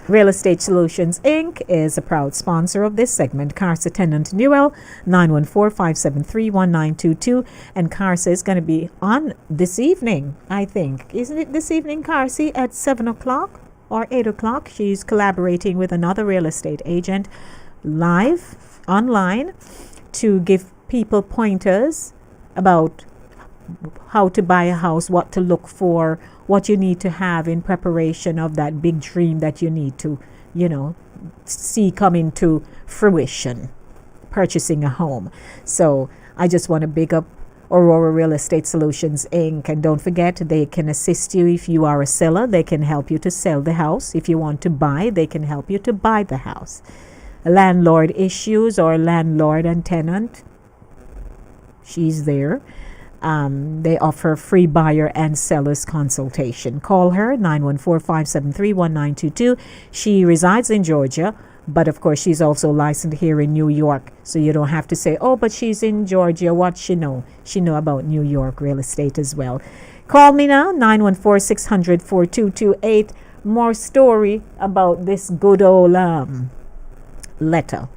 Real Estate Solutions Inc. is a proud sponsor of this segment. Carsa Tenant Newell, 914-573-1922. And Carsa is going to be on this evening, I think. Isn't it this evening, Carsa, at 7 o'clock or 8 o'clock? She's collaborating with another real estate agent live, online, to give people pointers about how to buy a house, what to look for, what you need to have in preparation of that big dream that you need to, see come into fruition, purchasing a home. So I just want to big up Aurora Real Estate Solutions Inc. And don't forget, they can assist you if you are a seller. They can help you to sell the house. If you want to buy, they can help you to buy the house. Landlord issues or landlord and tenant, she's there. They offer free buyer and seller's consultation. Call her, 914-573-1922. She resides in Georgia, but of course she's also licensed here in New York. So you don't have to say, oh, but she's in Georgia. What she know? She know about New York real estate as well. Call me now, 914-600-4228. More story about this good old letter.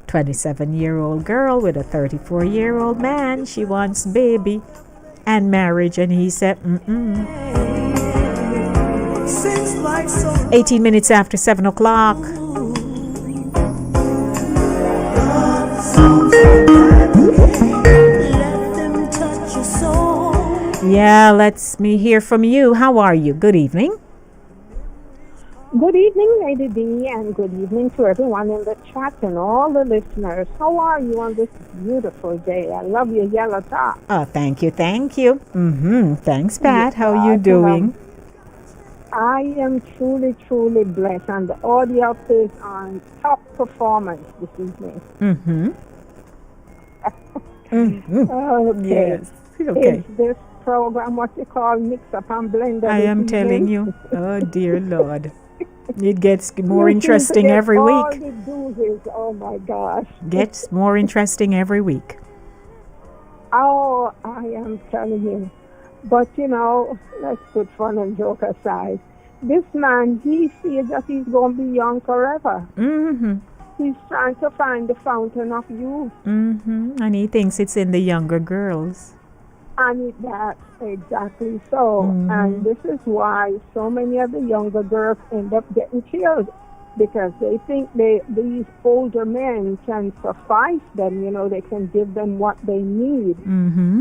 27-year-old girl with a 34-year-old man. She wants baby and marriage, and he said 18 minutes after 7 o'clock. Yeah, let's me hear from you. How are you? Good evening. Good evening, Lady D, and good evening to everyone in the chat and all the listeners. How are you on this beautiful day? I love your yellow top. Oh, thank you. Thanks, Pat. How are you doing? I am truly blessed, and the audience is on top performance this evening. Okay. Yes. Okay. Is this program what you call mix up and blend? I am telling you. Oh, dear Lord. It gets more interesting every week. All the doozies, oh my gosh. Gets more interesting every week. Oh, I am telling you. But let's put fun and joke aside. This man, he feels that he's going to be young forever. He's trying to find the fountain of youth. And he thinks it's in the younger girls. And that's exactly so. And this is why so many of the younger girls end up getting killed, because they think these older men can suffice them. They can give them what they need.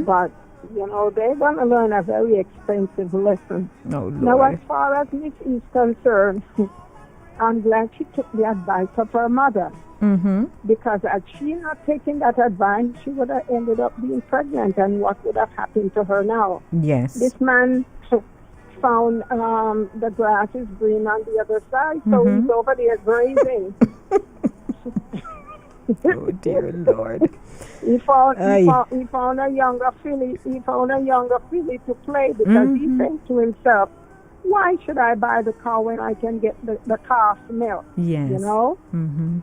But, they're going to learn a very expensive lesson. Oh, Lord. Now, as far as Miss is concerned, I'm glad she took the advice of her mother. Because had she not taken that advice, she would have ended up being pregnant, and what would have happened to her now? Yes. This man found the grass is green on the other side, so he's over there grazing. Oh dear Lord. He found, Aye. he found a younger filly. He found a younger filly to play because he said to himself, "Why should I buy the cow when I can get the calf milk?" Yes. You know. Mm-hmm.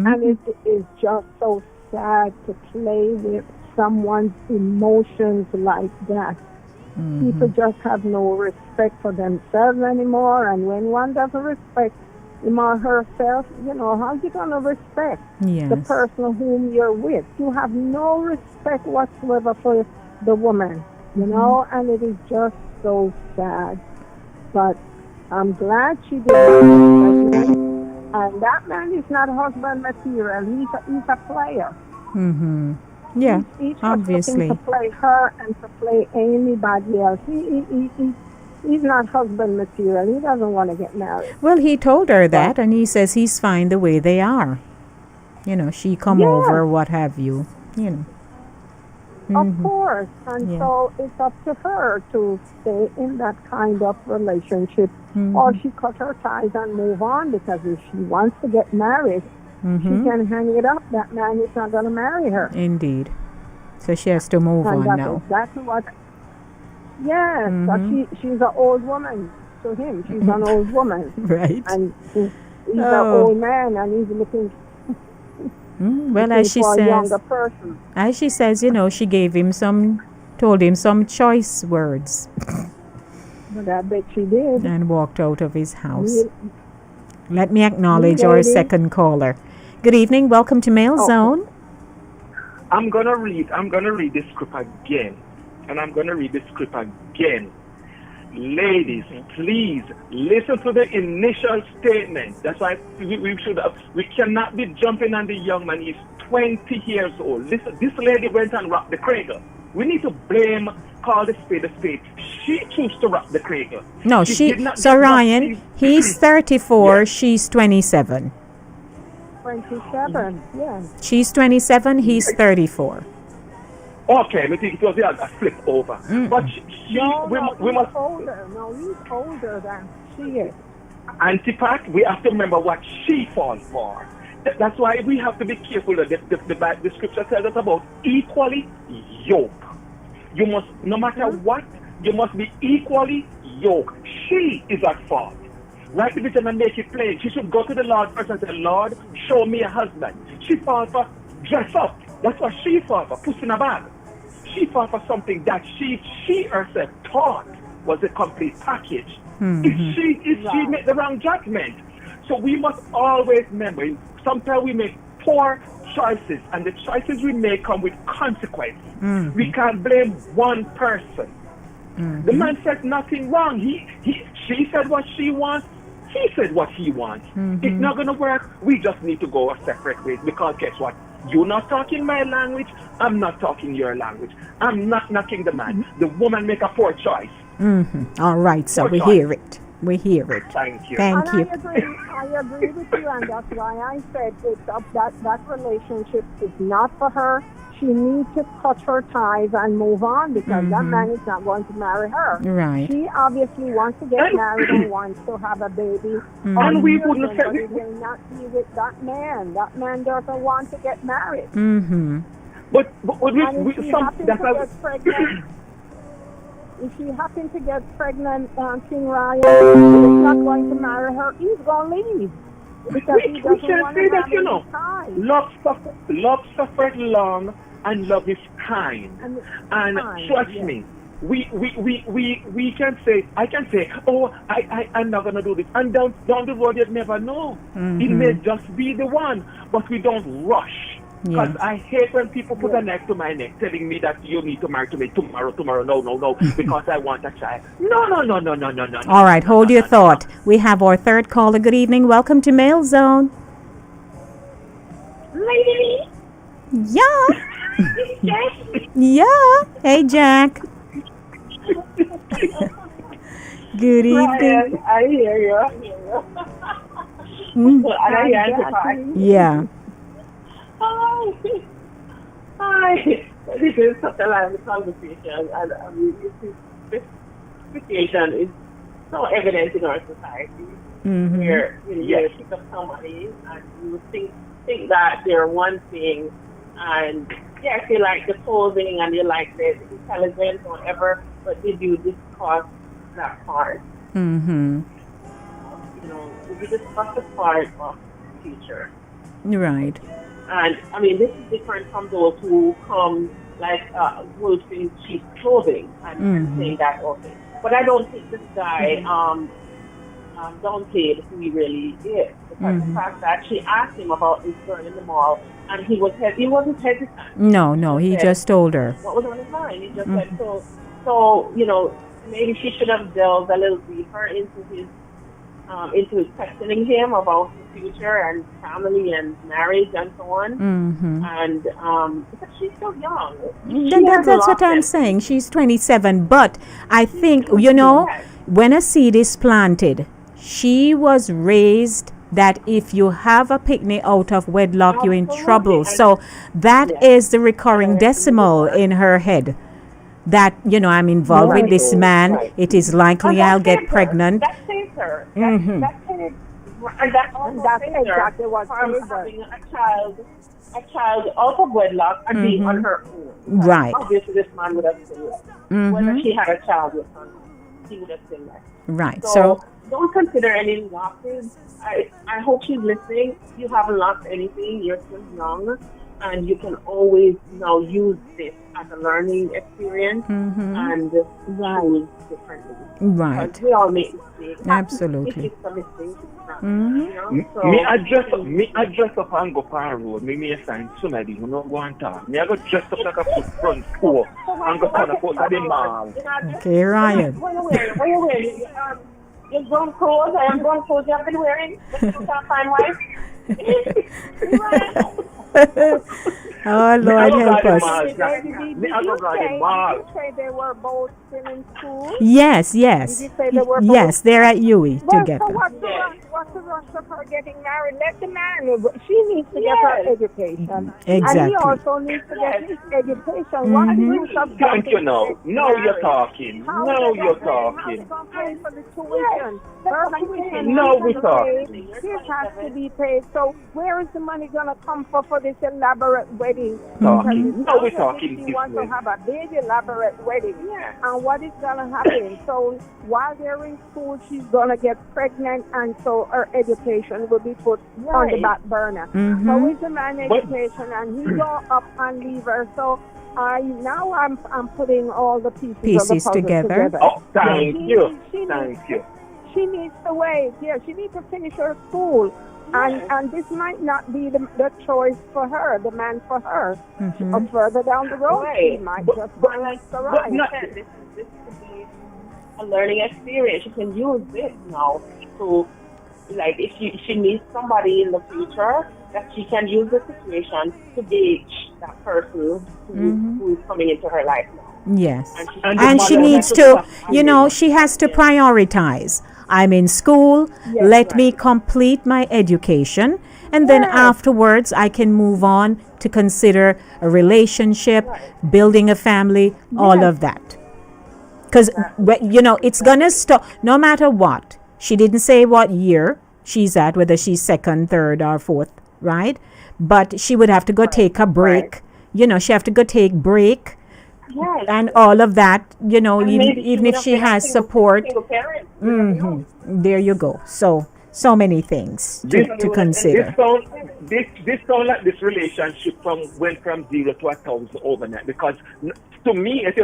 And it is just so sad to play with someone's emotions like that. People just have no respect for themselves anymore, and when one doesn't respect him or herself, you know, how you going to respect Yes. the person whom you're with? You have no respect whatsoever for the woman, you know, and it is just so sad. But I'm glad she did it. And that man is not husband material. He's a player. Mm-hmm. Yeah, He's just obviously. looking to play her and to play anybody else. He's not husband material. He doesn't want to get married. Well, he told her that, and he says he's fine the way they are. You know, she come Yes. over, what have you. You know. Of course. And Yeah. so it's up to her to stay in that kind of relationship. Or she cut her ties and move on, because if she wants to get married, she can hang it up. That man is not going to marry her. Indeed. So she has to move And on that's now. exactly what. Yes, but she's an old woman to him. She's an old woman. Right. And he's an Oh. old man, and he's looking, Well, looking as she for a says, younger person. you know, she gave him told him some choice words But I bet she did. and walked out of his house. Ye- Let me acknowledge You our lady. second caller. Good evening. Welcome to Mail Zone. I'm gonna read this script again, and I'm gonna read this script again. Ladies, please listen to the initial statement. That's why we cannot be jumping on the young man. He's 20 years old. Listen, this lady went and rocked the cradle. We need to call the spade a spade. She chose to rock the cradle. No, did not so get what Ryan, she- he's 34, she's 27. 27, yes. She's 27, he's 34. Okay, I think it was a flip over. But we must. Older. No, he's older than she is. Antipat, we have to remember what she falls for. That's why we have to be careful. The scripture tells us about equally yoked. You must, no matter what, you must be equally yoked. She is at fault. Write the vision and make it plain. She should go to the Lord first and say, Lord, show me a husband. She fought for dress up. That's what she fought for, puss in a bag. She fought for something that she herself thought was a complete package. If she made the wrong judgment. So we must always remember, sometimes we make poor choices, and the choices we make come with consequences. We can't blame one person. The man said nothing wrong. She said what she wants. He said what he wants. It's not going to work. We just need to go our separate ways, because guess what? You're not talking my language. I'm not talking your language. I'm not knocking the man. The woman make a poor choice. All right, so Poor we choice. hear it. We hear it. Thank you. Thank And you. I agree with you, and that's why I said that relationship is not for her. She needs to cut her ties and move on, because that man is not going to marry her. Right. She obviously wants to get married and wants to have a baby. And we wouldn't But say it will not be with that man. That man doesn't want to get married. But And we if she some happens that's to how, get pregnant, if she happens to get pregnant, King Ryan is not going to marry her. He's going to leave. Because he we doesn't can want say to that, have you any know. ties. Love suffered long, and love is kind. And And kind, trust yes. me, we can say, I can say, oh, I'm not gonna do this, and down the road you never know. It may just be the one, but we don't rush. Because I hate when people put a knife to my neck, telling me that you need to marry to me tomorrow, no, because I want a child. No. All right, hold your thought. We have our third caller. Good evening. Welcome to Mail Zone. Lady, Yeah. yes, Yeah. Hey, Jack. Good evening. I hear you. I hear you. Yeah. Hi. This is such a lively conversation, and this situation is so evident in our society. Where you pick up somebody and you think think that they're one thing, and yes, you like the clothing and you like the intelligence or whatever, but did you discuss that part? Mm-hmm. You know, did you discuss the part of the future? Right. And I mean, this is different from those who come like wolf in cheap clothing and saying that okay. But I don't think this guy downplayed who he really is. Because the fact that she asked him about this girl in the mall, and he wasn't hesitant. No, he just told her. What was on his mind? He just said so. You know, maybe she should have delved a little deeper into questioning him about the future and family and marriage and so on. And because she's so young. That's what I'm saying. She's 27, but I think, you know, when a seed is planted, she was raised that if you have a picnic out of wedlock, you're in trouble. So that is the recurring decimal in her head. That, you know, I'm involved with this man. It is likely I'll get pregnant. That saves her. That's exactly what having a child out of wedlock and being on her own. Right. Obviously, this man would have seen that. Whether she had a child with her, he would have seen that. Right. So don't consider any losses. I hope she's listening. You haven't lost anything. You're still young, and you can always now use this as a learning experience and use differently. Right. Because we all make mistakes. Absolutely. It's a mistake. You know? So, me dress up and go for a road. Me assign somebody who not go and talk. Me I go dress up like a front store and go for the foot of the mall. Okay, Ryan. What are you wearing? Your brown clothes. I am brown clothes you have been wearing. You can't find wife. Oh, Lord, help us. Did you say they were both still in school? Yes. Did you say they were both? Yes, they're at UE together. So what's the rush of her getting married? Let the man. She needs to get her education. Exactly. And he also needs to get his education. What the use of Don't you know? Now you're talking. Now you're talking. How pay for the tuition? Her tuition. Now we're talking. This has to be paid. So where is the money going to come for this elaborate wedding? Talking. Now we're talking. She wants to have a big elaborate wedding. And what is going to happen? So while they're in school, she's going to get pregnant, and so her education will be put on the back burner. So is the man education, and he go up and leave her. So I'm putting all the pieces of the puzzle together. Oh, thank you. She needs to wait. Yeah, she needs to finish her school. And this might not be the choice for her, the man for her. Or further down the road, she might just find the right. This could be a learning experience. She can use this now to, like, if she meets somebody in the future, that she can use the situation to gauge that person who is coming into her life now. Yes. And she needs to, you know, she has to prioritize. I'm in school, let me complete my education, and then afterwards I can move on to consider a relationship, building a family, all of that. Because, you know, it's going to stop, no matter what. She didn't say what year she's at, whether she's second, third, or fourth, right? But she would have to go take a break. You know, she have to go take break. And all of that, you know, even if she has support. There you go. So many things to consider. This sound like this relationship went from 0 to 1,000 overnight. Because to me, if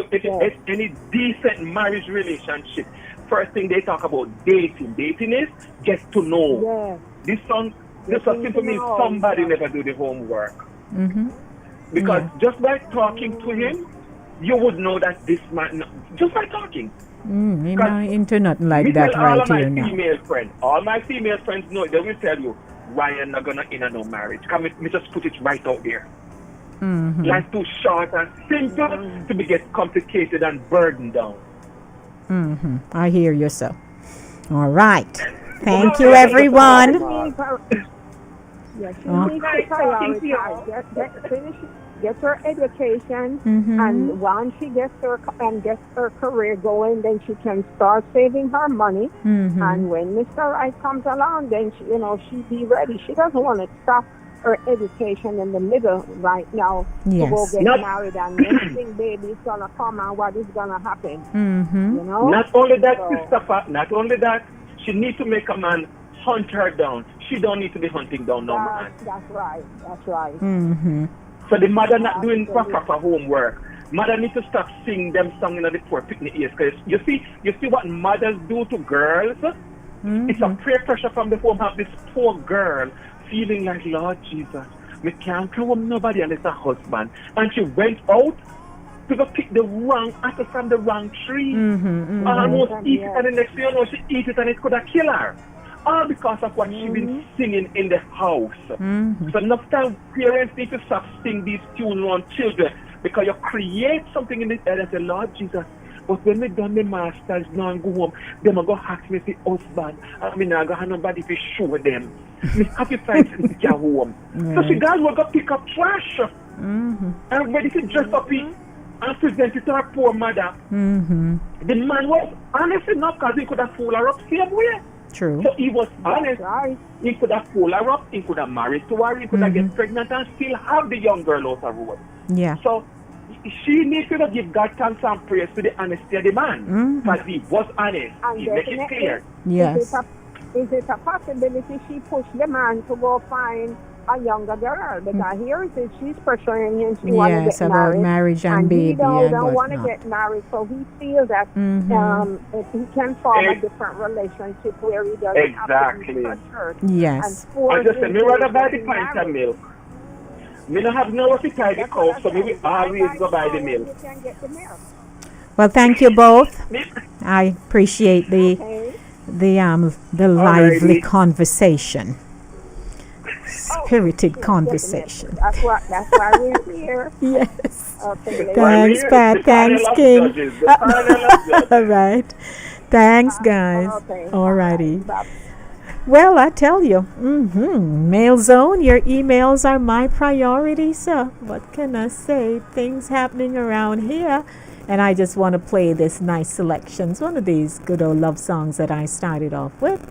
any decent marriage relationship, first thing they talk about dating. Dating is get to know. This sounds simply means somebody never do the homework. Because just by talking to him, you would know that this man, just by talking. I'm not into nothing like that right here now. All my female friends know, they will tell you, Ryan not gonna in a no marriage. Come me just put it right out there. Life's too short and simple to be get complicated and burdened down. I hear you, so. All right. Thank you, everyone. gets her education, Mhm. and once she gets her career going, then she can start saving her money. Mhm. And when Mr. Right comes along, then she be ready. She doesn't want to stop her education in the middle right now to go Yes. get Not- married, and next thing baby's gonna come and what is gonna happen? Mhm. You know. Not only that, So- Christopher, not only that, she needs to make a man hunt her down. She don't need to be hunting down no man. That's right. That's right. Mhm. So the mother not doing proper homework. Mother need to stop singing them songs in the poor picnic ears. Cause you see what mothers do to girls? It's a peer pressure from the home. Have this poor girl feeling like, Lord Jesus, me can't come nobody unless a husband. And she went out to go pick the wrong apple from the wrong tree. Mhm. Almost eat it, and the next thing you know, she eat it and it could have killed her. All because of what she been singing in the house. So enough time parents need to stop singing these tunes on children, because you create something in the head and say, Lord Jesus, but when me done the masters now and go home, them are going to ask me the husband, and me not going to have nobody to show them. Me have to find something to home. So she guys will go pick up trash and ready to dress up it and present it to her poor mother. The man was honest enough because he could have fooled her up same way. True. So he was honest. He could have fooled her up, he could have married to her, he could have get pregnant and still have the young girl out of the road. Yeah. So she needs to give God thanks and praise to the honesty of the man. Because he was honest. And He make it clear. Yes. Is it a possibility she pushed the man to go find a younger girl? Because here it is, she's pressuring him. She want to Yes, get about married. marriage and he baby don't and want to whatnot. get married, so he feels that if he can form a different relationship where he doesn't have to be Exactly. pressured. Yes. And I just say, me rather buy the getting pint of married. milk. Me not have nowhere to tie the cow, so me will always go buy the milk. You can get the milk. Well, thank you both. I appreciate the lively conversation, spirited conversation. That's why we're here. Yes. Okay, Thanks, The Pat. panel Thanks, of King. judges, the panel of judges. All right. Thanks, guys. Okay. Alrighty. Well, I tell you, Mail Zone, your emails are my priority, sir. What can I say? Things happening around here. And I just want to play this nice selections, one of these good old love songs that I started off with.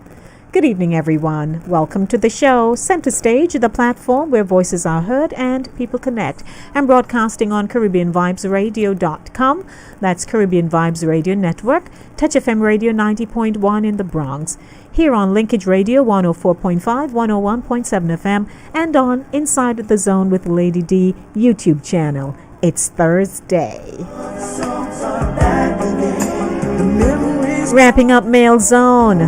Good evening, everyone. Welcome to the show, Center Stage, the platform where voices are heard and people connect. I'm broadcasting on CaribbeanVibesRadio.com. That's Caribbean Vibes Radio Network, Touch FM Radio 90.1 in the Bronx. Here on Linkage Radio 104.5, 101.7 FM, and on Inside the Zone with Lady D YouTube channel. It's Thursday. Wrapping up Mail Zone.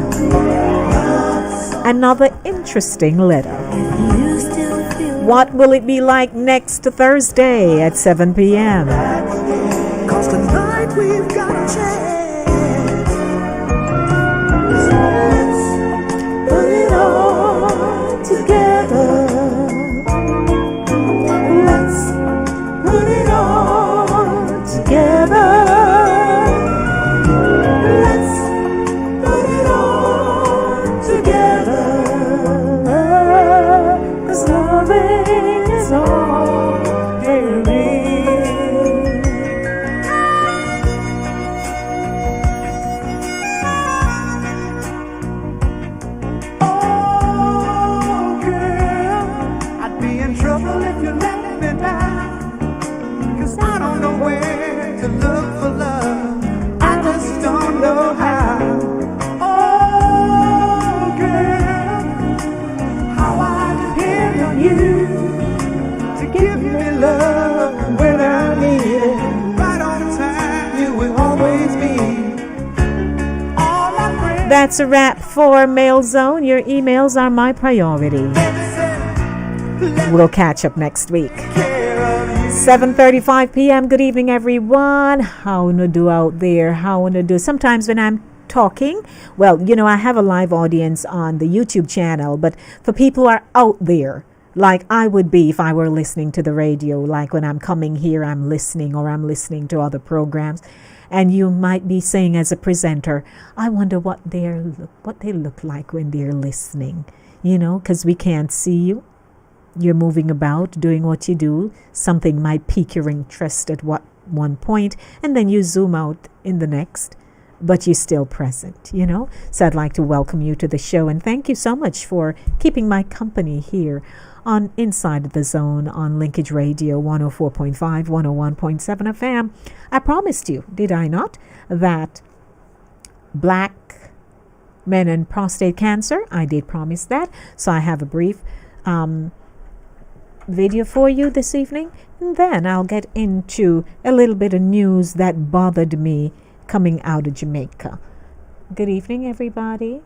Another interesting letter. What will it be like next Thursday at 7 p.m.? 'Cause tonight we've got a chance. Put it all together. Let's put it all together. Let's put it all together. 'Cause loving is all there is. Oh, girl, I'd be in trouble if you let me down. 'Cause I don't know where to look for love. I just don't know how. Oh, girl, how I depend on you to give me love when I need it. Right on time, you will always be. All my friends That's a wrap for Mail Zone. Your emails are my priority. We'll catch up next week. 7:35 p.m. Good evening, everyone. How wanna do out there? How wanna do? Sometimes when I'm talking, well, I have a live audience on the YouTube channel, but for people who are out there, like I would be if I were listening to the radio, like when I'm coming here, I'm listening, or I'm listening to other programs, and you might be saying as a presenter, I wonder what they look like when they're listening, because we can't see you. you're moving about, doing what you do, something might pique your interest at one point, and then you zoom out in the next, but you're still present, you know? So I'd like to welcome you to the show, and thank you so much for keeping my company here on Inside the Zone on Linkage Radio 104.5, 101.7 FM. I promised you, did I not, that black men and prostate cancer, I did promise that. So I have a brief video for you this evening, and then I'll get into a little bit of news that bothered me coming out of Jamaica. Good evening, everybody.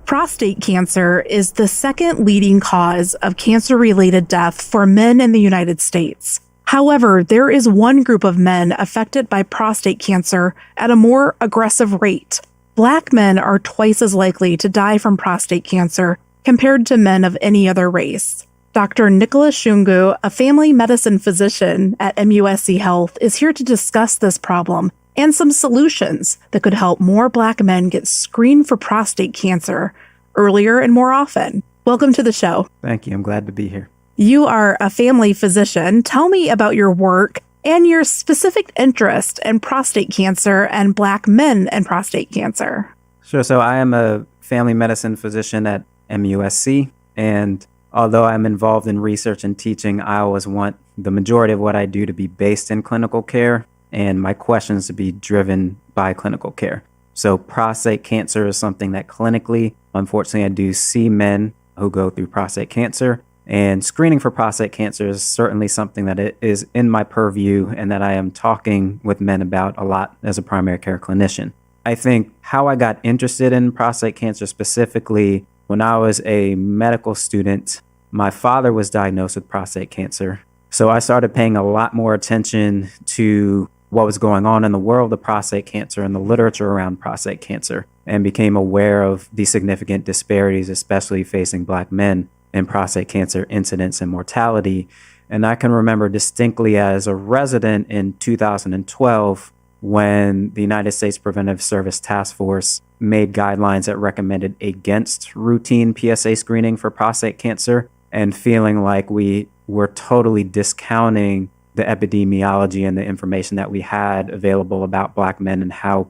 Prostate cancer is the second leading cause of cancer-related death for men in the United States. However, there is one group of men affected by prostate cancer at a more aggressive rate. Black men are twice as likely to die from prostate cancer compared to men of any other race. Dr. Nicholas Shungu, a family medicine physician at MUSC Health, is here to discuss this problem and some solutions that could help more black men get screened for prostate cancer earlier and more often. Welcome to the show. Thank you. I'm glad to be here. You are a family physician. Tell me about your work and your specific interest in prostate cancer and black men and prostate cancer. Sure. So I am a family medicine physician at MUSC, and although I'm involved in research and teaching, I always want the majority of what I do to be based in clinical care and my questions to be driven by clinical care. So prostate cancer is something that clinically, unfortunately, I do see men who go through prostate cancer. And screening for prostate cancer is certainly something that it is in my purview and that I am talking with men about a lot as a primary care clinician. I think how I got interested in prostate cancer specifically, when I was a medical student, my father was diagnosed with prostate cancer. So I started paying a lot more attention to what was going on in the world of prostate cancer and the literature around prostate cancer, and became aware of the significant disparities, especially facing black men in prostate cancer incidence and mortality. And I can remember distinctly as a resident in 2012 when the United States Preventive Service Task Force made guidelines that recommended against routine PSA screening for prostate cancer, and feeling like we were totally discounting the epidemiology and the information that we had available about black men and how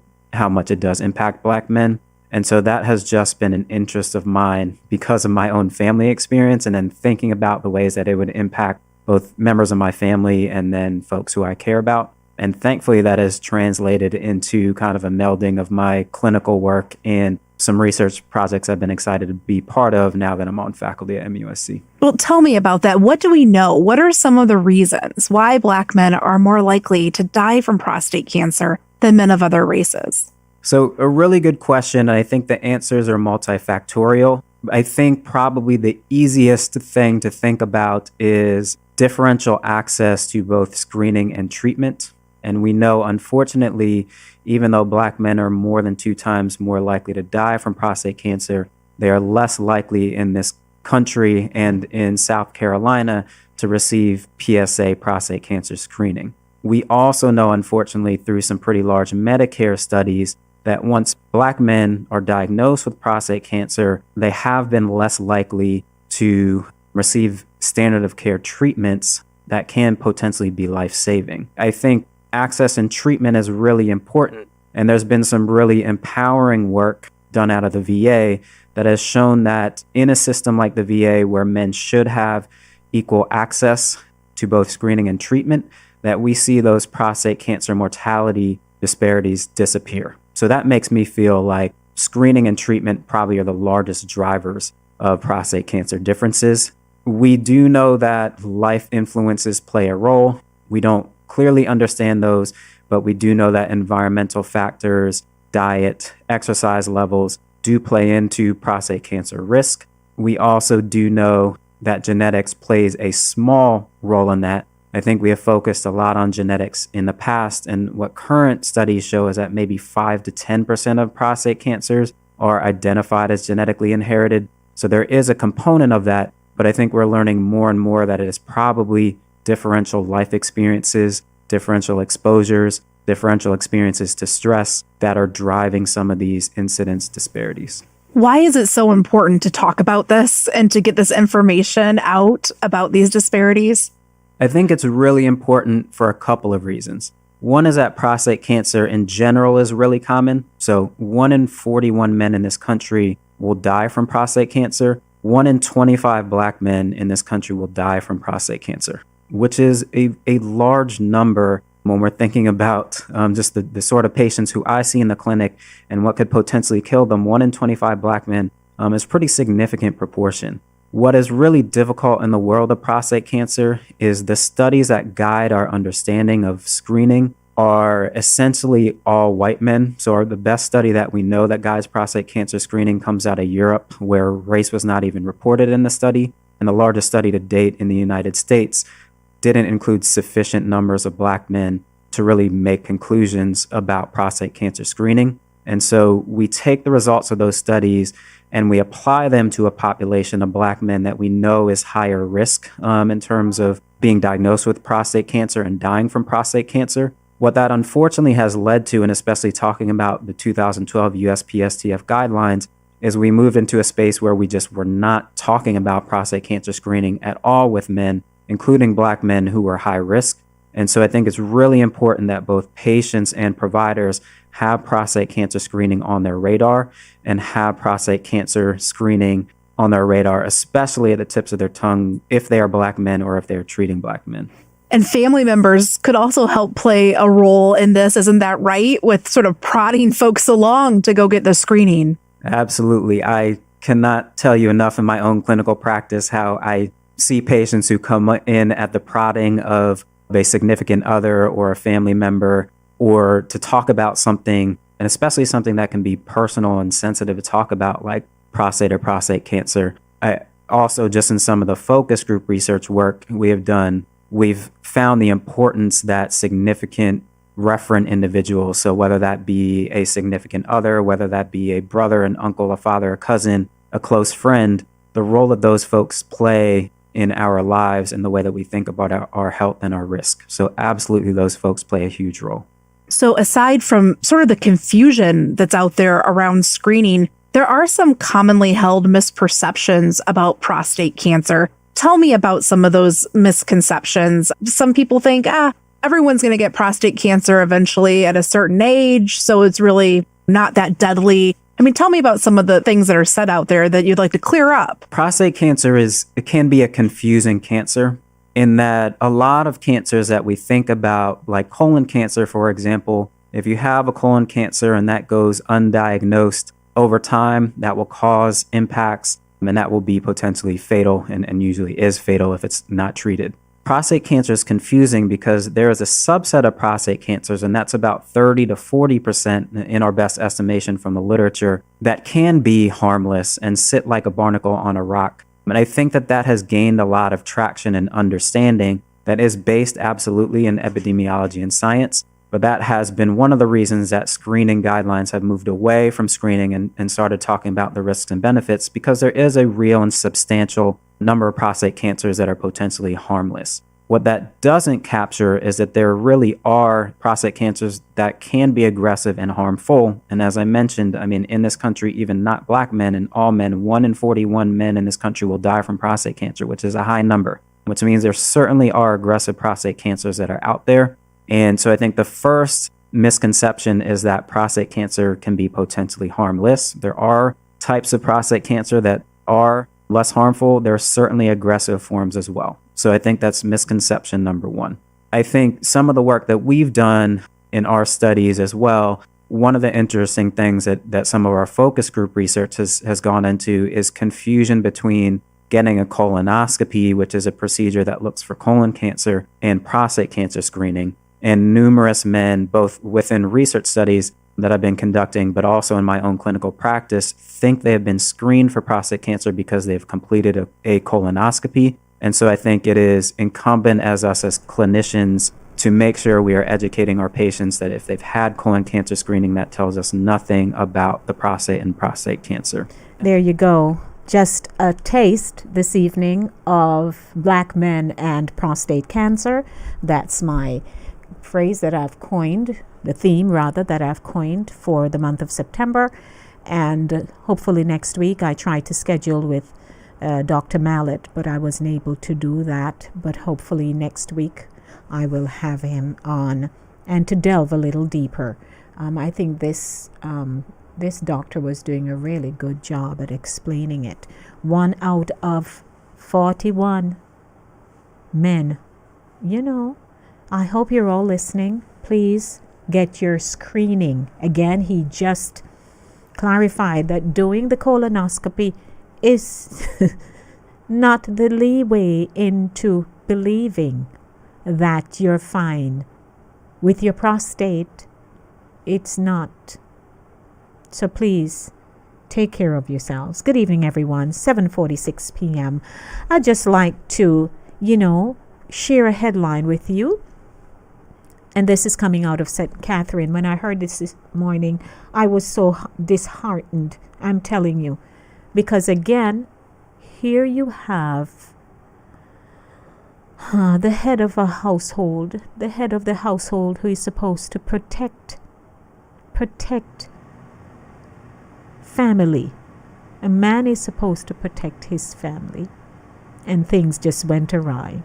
much it does impact black men. And so that has just been an interest of mine because of my own family experience, and then thinking about the ways that it would impact both members of my family and then folks who I care about. And thankfully that has translated into kind of a melding of my clinical work and some research projects I've been excited to be part of now that I'm on faculty at MUSC. Well, tell me about that. What do we know? What are some of the reasons why black men are more likely to die from prostate cancer than men of other races? So a really good question. I think the answers are multifactorial. I think probably the easiest thing to think about is differential access to both screening and treatment. And we know, unfortunately, even though black men are more than 2 times more likely to die from prostate cancer, they are less likely in this country and in South Carolina to receive PSA prostate cancer screening. We also know, unfortunately, through some pretty large Medicare studies, that once black men are diagnosed with prostate cancer, they have been less likely to receive standard of care treatments that can potentially be life-saving. I think access and treatment is really important, and there's been some really empowering work done out of the VA that has shown that in a system like the VA, where men should have equal access to both screening and treatment, that we see those prostate cancer mortality disparities disappear. So that makes me feel like screening and treatment probably are the largest drivers of prostate cancer differences. We do know that life influences play a role. We don't clearly understand those, but we do know that environmental factors, diet, exercise levels do play into prostate cancer risk. We also do know that genetics plays a small role in that. I think we have focused a lot on genetics in the past, and what current studies show is that maybe 5 to 10% of prostate cancers are identified as genetically inherited. So there is a component of that, but I think we're learning more and more that it is probably differential life experiences, differential exposures, differential experiences to stress that are driving some of these incidence disparities. Why is it so important to talk about this and to get this information out about these disparities? I think it's really important for a couple of reasons. One is that prostate cancer in general is really common. So 1 in 41 men in this country will die from prostate cancer. 1 in 25 Black men in this country will die from prostate cancer, which is a large number when we're thinking about just the sort of patients who I see in the clinic and what could potentially kill them. 1 in 25 Black men is a pretty significant proportion. What is really difficult in the world of prostate cancer is the studies that guide our understanding of screening are essentially all white men. So the best study that we know that guides prostate cancer screening comes out of Europe, where race was not even reported in the study. And the largest study to date in the United States didn't include sufficient numbers of Black men to really make conclusions about prostate cancer screening. And so we take the results of those studies and we apply them to a population of Black men that we know is higher risk in terms of being diagnosed with prostate cancer and dying from prostate cancer. What that unfortunately has led to, and especially talking about the 2012 USPSTF guidelines, is we moved into a space where we just were not talking about prostate cancer screening at all with men, including Black men who were high risk. And so I think it's really important that both patients and providers have prostate cancer screening on their radar and have prostate cancer screening on their radar, especially at the tips of their tongue if they are Black men or if they're treating Black men. And family members could also help play a role in this, isn't that right? With sort of prodding folks along to go get the screening. Absolutely. I cannot tell you enough in my own clinical practice how I see patients who come in at the prodding of a significant other or a family member, or to talk about something, and especially something that can be personal and sensitive to talk about, like prostate or prostate cancer. I also, just in some of the focus group research work we have done, we've found the importance that significant referent individuals, so whether that be a significant other, whether that be a brother, an uncle, a father, a cousin, a close friend, the role that those folks play in our lives and the way that we think about our health and our risk. So absolutely, those folks play a huge role. So aside from sort of the confusion that's out there around screening, there are some commonly held misperceptions about prostate cancer. Tell me about some of those misconceptions. Some people think, everyone's going to get prostate cancer eventually at a certain age, so it's really not that deadly. I mean, tell me about some of the things that are said out there that you'd like to clear up. Prostate cancer it can be a confusing cancer in that a lot of cancers that we think about, like colon cancer, for example, if you have a colon cancer and that goes undiagnosed over time, that will cause impacts and that will be potentially fatal and usually is fatal if it's not treated. Prostate cancer is confusing because there is a subset of prostate cancers, and that's about 30 to 40% in our best estimation from the literature, that can be harmless and sit like a barnacle on a rock. And I think that has gained a lot of traction and understanding that is based absolutely in epidemiology and science. But that has been one of the reasons that screening guidelines have moved away from screening and started talking about the risks and benefits, because there is a real and substantial number of prostate cancers that are potentially harmless. What that doesn't capture is that there really are prostate cancers that can be aggressive and harmful. And as I mentioned, I mean, in this country, even not Black men and all men, 1 in 41 men in this country will die from prostate cancer, which is a high number, which means there certainly are aggressive prostate cancers that are out there. And so I think the first misconception is that prostate cancer can be potentially harmless. There are types of prostate cancer that are less harmful. There are certainly aggressive forms as well. So I think that's misconception number one. I think some of the work that we've done in our studies as well, one of the interesting things that some of our focus group research has gone into is confusion between getting a colonoscopy, which is a procedure that looks for colon cancer, and prostate cancer screening. And numerous men, both within research studies that I've been conducting, but also in my own clinical practice, think they have been screened for prostate cancer because they've completed a colonoscopy. And so I think it is incumbent as us as clinicians to make sure we are educating our patients that if they've had colon cancer screening, that tells us nothing about the prostate and prostate cancer. There you go. Just a taste this evening of Black men and prostate cancer. That's my phrase that I've coined, the theme rather, that I've coined for the month of September. And hopefully next week I tried to schedule with Dr. Mallet, but I wasn't able to do that. But hopefully next week I will have him on and to delve a little deeper. I think this doctor was doing a really good job at explaining it. 1 out of 41 men. I hope you're all listening. Please get your screening. Again, he just clarified that doing the colonoscopy is not the leeway into believing that you're fine. With your prostate, it's not. So please take care of yourselves. Good evening, everyone. 7:46 p.m. I'd just like to, share a headline with you. And this is coming out of St. Catherine. When I heard this morning, I was so disheartened, I'm telling you. Because again, here you have the head of a household, the head of the household who is supposed to protect family. A man is supposed to protect his family, and things just went awry.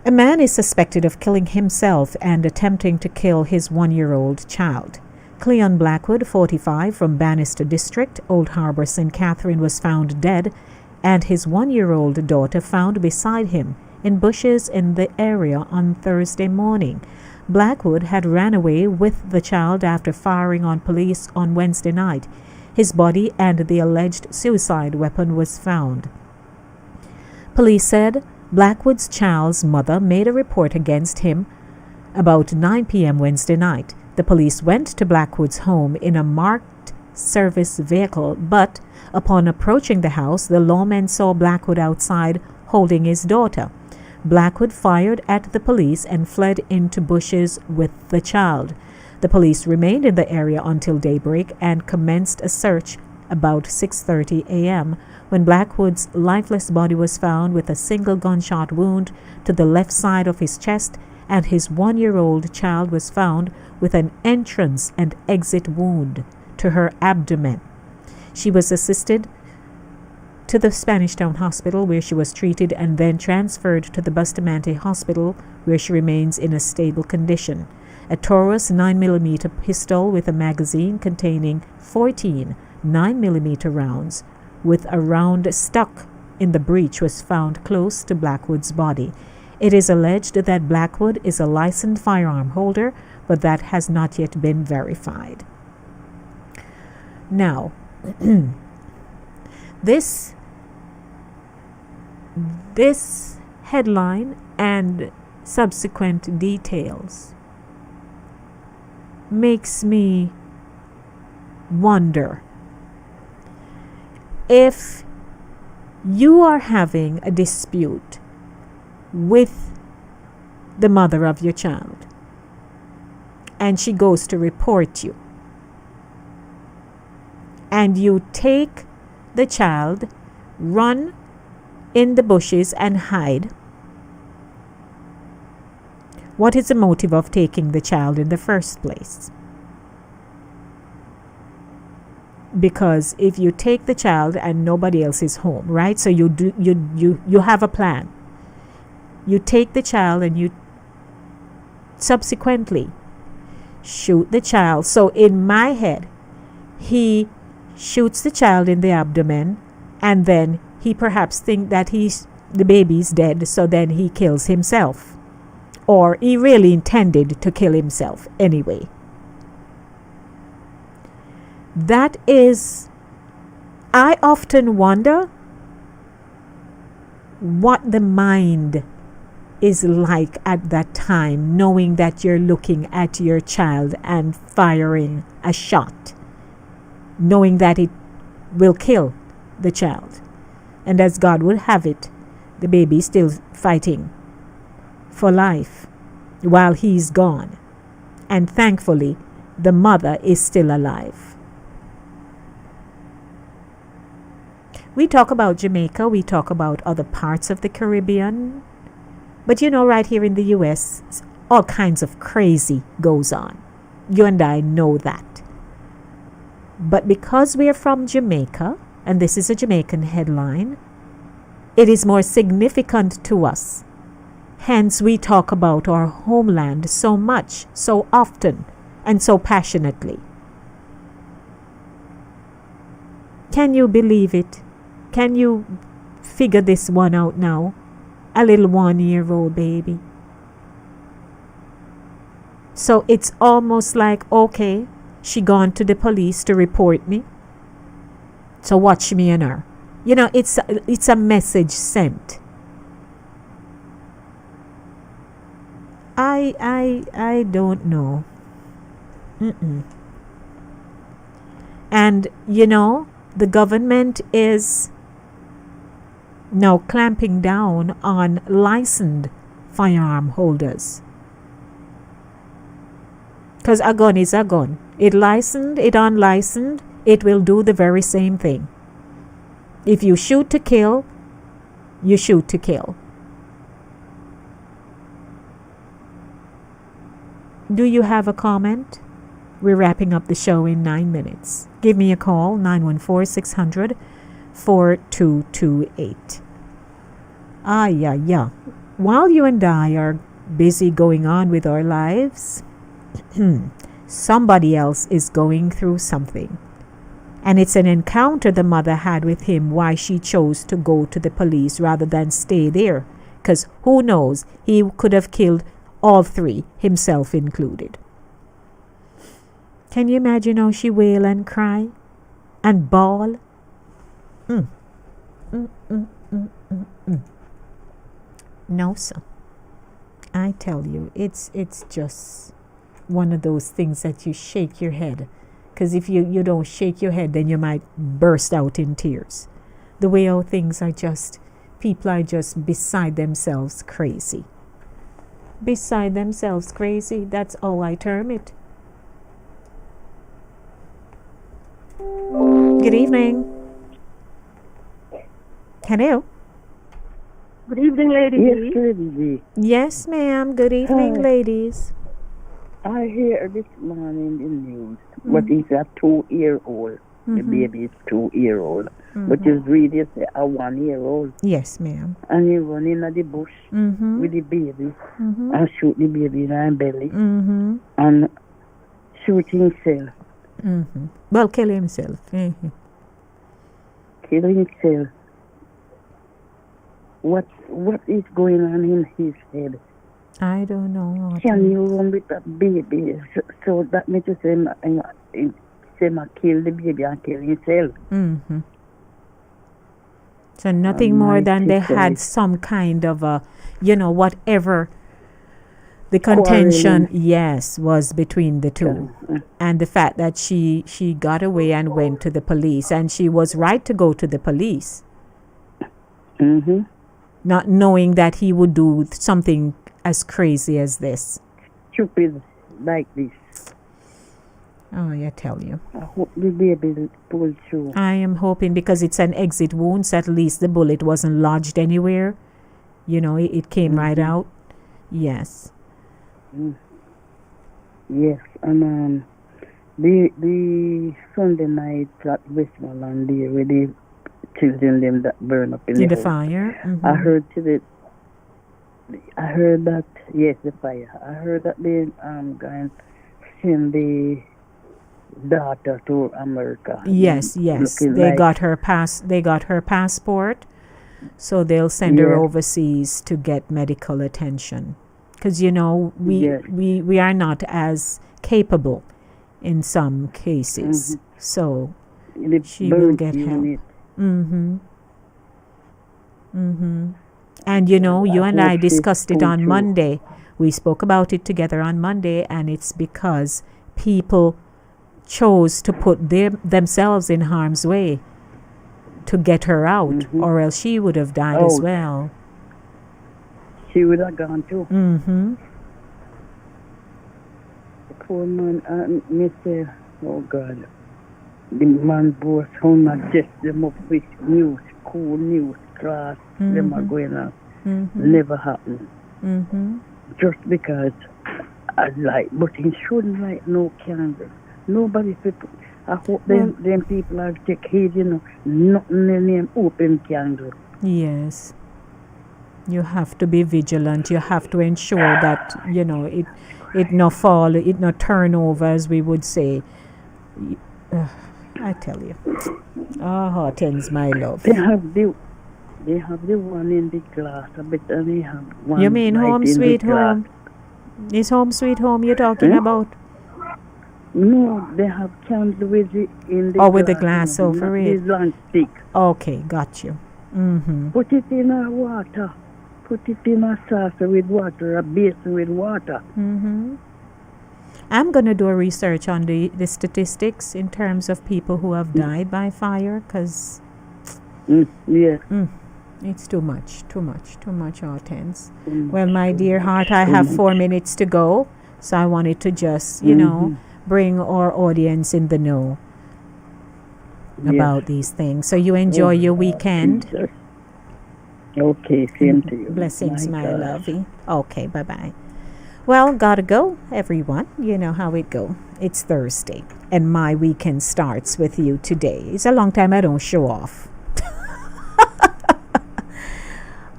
A man is suspected of killing himself and attempting to kill his 1-year-old child. Cleon Blackwood, 45, from Bannister District, Old Harbour, St. Catherine, was found dead, and his 1-year-old daughter found beside him in bushes in the area on Thursday morning. Blackwood had ran away with the child after firing on police on Wednesday night. His body and the alleged suicide weapon was found. Police said Blackwood's child's mother made a report against him about 9 p.m. Wednesday night. The police went to Blackwood's home in a marked service vehicle, but upon approaching the house, the lawmen saw Blackwood outside holding his daughter. Blackwood fired at the police and fled into bushes with the child. The police remained in the area until daybreak and commenced a search about 6:30 a.m. when Blackwood's lifeless body was found with a single gunshot wound to the left side of his chest, and his 1-year-old child was found with an entrance and exit wound to her abdomen. She was assisted to the Spanish Town Hospital, where she was treated, and then transferred to the Bustamante Hospital, where she remains in a stable condition. A Taurus 9mm pistol with a magazine containing 14 9mm rounds with a round stuck in the breech was found close to Blackwood's body. It is alleged that Blackwood is a licensed firearm holder, but that has not yet been verified. Now, this headline and subsequent details makes me wonder if you are having a dispute with the mother of your child and she goes to report you, and you take the child, run in the bushes and hide. What is the motive of taking the child in the first place? Because if you take the child and nobody else is home, right? So you have a plan. You take the child and you subsequently shoot the child. So in my head, he shoots the child in the abdomen, and then he perhaps think that the baby's dead, so then he kills himself. Or he really intended to kill himself anyway. That is, I often wonder what the mind is like at that time, knowing that you're looking at your child and firing a shot, knowing that it will kill the child. And as God would have it, the baby is still fighting for life while he's gone. And thankfully, the mother is still alive. We talk about Jamaica, we talk about other parts of the Caribbean, but right here in the U.S., all kinds of crazy goes on. You and I know that. But because we are from Jamaica, and this is a Jamaican headline, it is more significant to us. Hence, we talk about our homeland so much, so often, and so passionately. Can you believe it? Can you figure this one out now? A little 1-year-old baby. So it's almost like, okay, she gone to the police to report me. So watch me and her. You know, it's a message sent. I don't know. And you know, the government is now clamping down on licensed firearm holders. Because a gun is a gun. It licensed, it unlicensed, it will do the very same thing. If you shoot to kill, you shoot to kill. Do you have a comment? We're wrapping up the show in 9 minutes. Give me a call, 914-600-4228. Yeah. While you and I are busy going on with our lives, somebody else is going through something. And it's an encounter the mother had with him why she chose to go to the police rather than stay there. Because who knows, he could have killed all three, himself included. Can you imagine how she wail and cry and bawl? No, sir. I tell you, it's just one of those things that you shake your head. Because if you don't shake your head, then you might burst out in tears. The way how things are just, people are just beside themselves crazy. Beside themselves crazy, that's how I term it. Good evening. Hello. Good evening, ladies. Yes, lady. Yes, ma'am. Good evening, Hi. ladies. I hear this morning the news, but it's a 2-year-old. The baby is 2-year-old, but it's really a 1-year-old. Yes, ma'am. And he run in the bush with the baby and shoot the baby in the belly and shoot himself. Well, kill himself. Kill himself. What is going on in his head? I don't know. Can you run with that baby? So that makes you say, kill the baby and kill himself. So nothing more than they had some kind of a, whatever the contention, yes, was between the two. And the fact that she got away and went to the police, and she was right to go to the police. Not knowing that he would do something as crazy as this. Stupid like this. Oh, I tell you. I hope the baby pulled through. I am hoping, because it's an exit wound, so at least the bullet wasn't lodged anywhere. It came right out. Yes. Yes, and the Sunday night at Westmoreland there with the children them that burn up in the fire. I heard that yes, the fire. I heard that they going send the daughter to America. Yes. They got her passport, so they'll send her overseas to get medical attention. Because we are not as capable in some cases, so she will get help. And you and I discussed it on Monday. We spoke about it together on Monday, and it's because people chose to put themselves in harm's way to get her out, or else she would have died as well. She would have gone too. The poor man, Mr. Oh God, the man both how not just them up with news, cool news, class, them are going on. Never happened. Just because I like, but he shouldn't light no candle. Nobody people I hope them people are take heed, nothing in them open can do. Yes. You have to be vigilant. You have to ensure that, it not fall, it not turn over, as we would say. I tell you. Oh, Hortense, my love. They have the one in the glass. I bet they have one. You mean right Home in Sweet the glass. Home? Is Home Sweet Home you're talking about? No, they have candle with it in the Oh, with the glass over not it. the long stick. Okay, got you. Mm-hmm. Put it in a water. Put it in a saucer with water, a basin with water. Mm-hmm. I'm going to do a research on the statistics in terms of people who have died by fire, because it's too much, Hortense. Well, my dear heart, I have 4 minutes to go, so I wanted to just, bring our audience in the know about these things. So you enjoy your weekend. Okay, same to you. Blessings, my lovey. Okay, bye-bye. Well, gotta go, everyone. You know how it go. It's Thursday, and my weekend starts with you today. It's a long time I don't show off.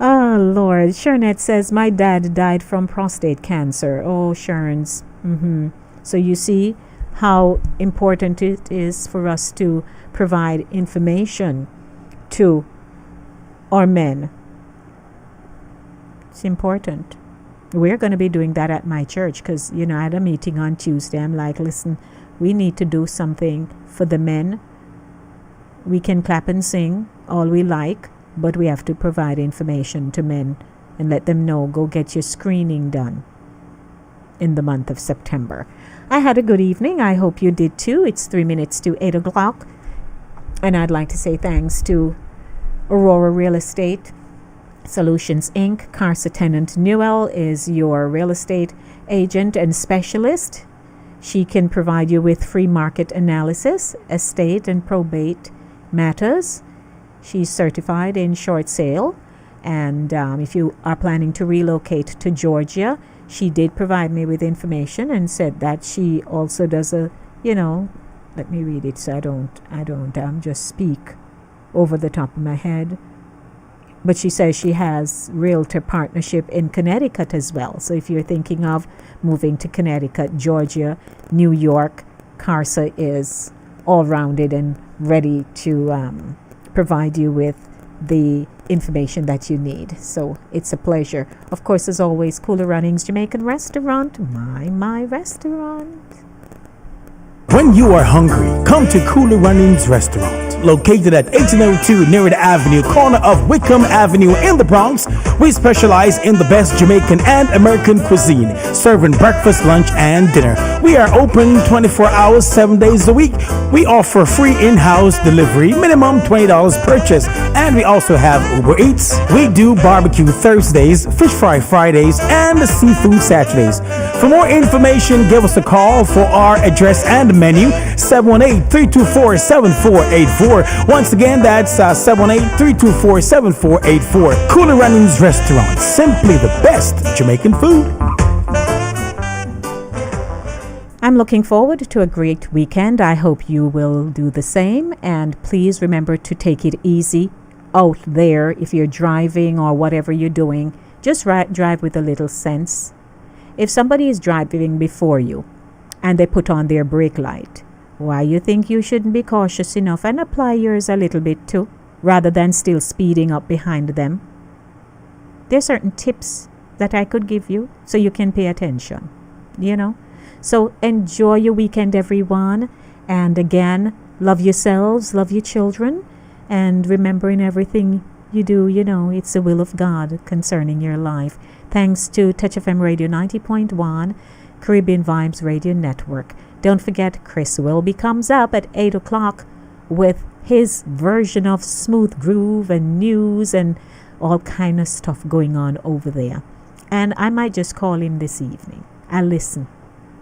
Oh, Lord. Shernette says, my dad died from prostate cancer. Oh, Sherns. So you see how important it is for us to provide information to our men. It's important. We're going to be doing that at my church because, I had a meeting on Tuesday. I'm like, listen, we need to do something for the men. We can clap and sing all we like, but we have to provide information to men and let them know, go get your screening done in the month of September. I had a good evening. I hope you did too. It's 3 minutes to 8 o'clock. And I'd like to say thanks to Aurora Real Estate Solutions, Inc. Carsa Tenant Newell is your real estate agent and specialist. She can provide you with free market analysis, estate and probate matters. She's certified in short sale. And if you are planning to relocate to Georgia, she did provide me with information and said that she also does a, let me read it so I don't just speak over the top of my head. But she says she has realtor partnership in Connecticut as well. So if you're thinking of moving to Connecticut, Georgia, New York, Carsa is all-rounded and ready to provide you with the information that you need. So it's a pleasure. Of course, as always, Cooler Runnings Jamaican Restaurant, my restaurant. When you are hungry, come to Cooler Runnings Restaurant, located at 1802 Nerid Avenue, corner of Wickham Avenue in the Bronx. We specialize in the best Jamaican and American cuisine, serving breakfast, lunch, and dinner. We are open 24 hours, 7 days a week. We offer free in-house delivery, minimum $20 purchase, and we also have Uber Eats. We do barbecue Thursdays, fish fry Fridays, and seafood Saturdays. For more information, give us a call for our address and menu, 718-324-7484. Once again, that's 718-324-7484. Cooler Runnings Restaurant, simply the best Jamaican food. I'm looking forward to a great weekend. I hope you will do the same. And please remember to take it easy out there. If you're driving or whatever you're doing, just drive with a little sense. If somebody is driving before you and they put on their brake light, why you think you shouldn't be cautious enough and apply yours a little bit too, rather than still speeding up behind them? There's certain tips that I could give you so you can pay attention, So enjoy your weekend, everyone. And again, love yourselves, love your children, and remember in everything you do, it's the will of God concerning your life. Thanks to Touch FM Radio 90.1, Caribbean Vibes Radio Network. Don't forget, Chris Wilby comes up at 8 o'clock with his version of Smooth Groove and news and all kind of stuff going on over there. And I might just call him this evening. I'll listen.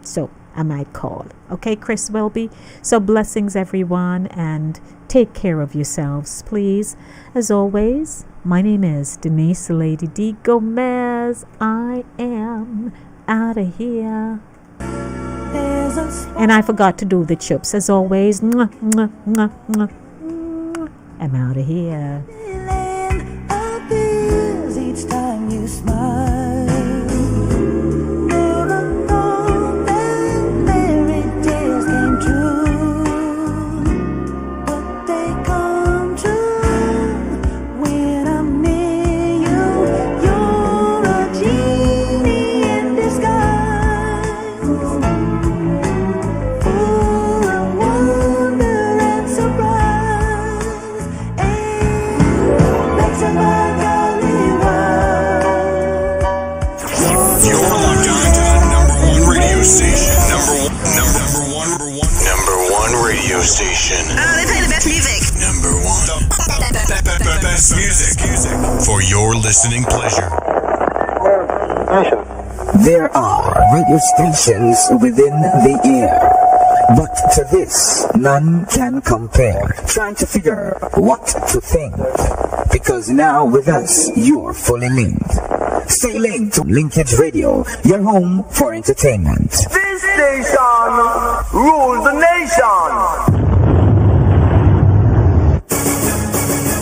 So I might call. Okay, Chris Wilby? So blessings, everyone, and take care of yourselves, please. As always, my name is Denise Lady D. Gomez. I am out of here. There's a And I forgot to do the chips. As always, mwah, mwah, mwah, mwah, mwah. I'm out of here. Each time you smile, fairy tales came true, but they come true when I'm near you. You're a genie in disguise, full of wonder and surprise. That's about radio station. They play the best music. Number one. Best music for your listening pleasure. There are radio stations within the air, but to this, none can compare. Trying to figure what to think, because now with us, you're fully linked. Stay linked to Linkage Radio, your home for entertainment. This station rules the nation.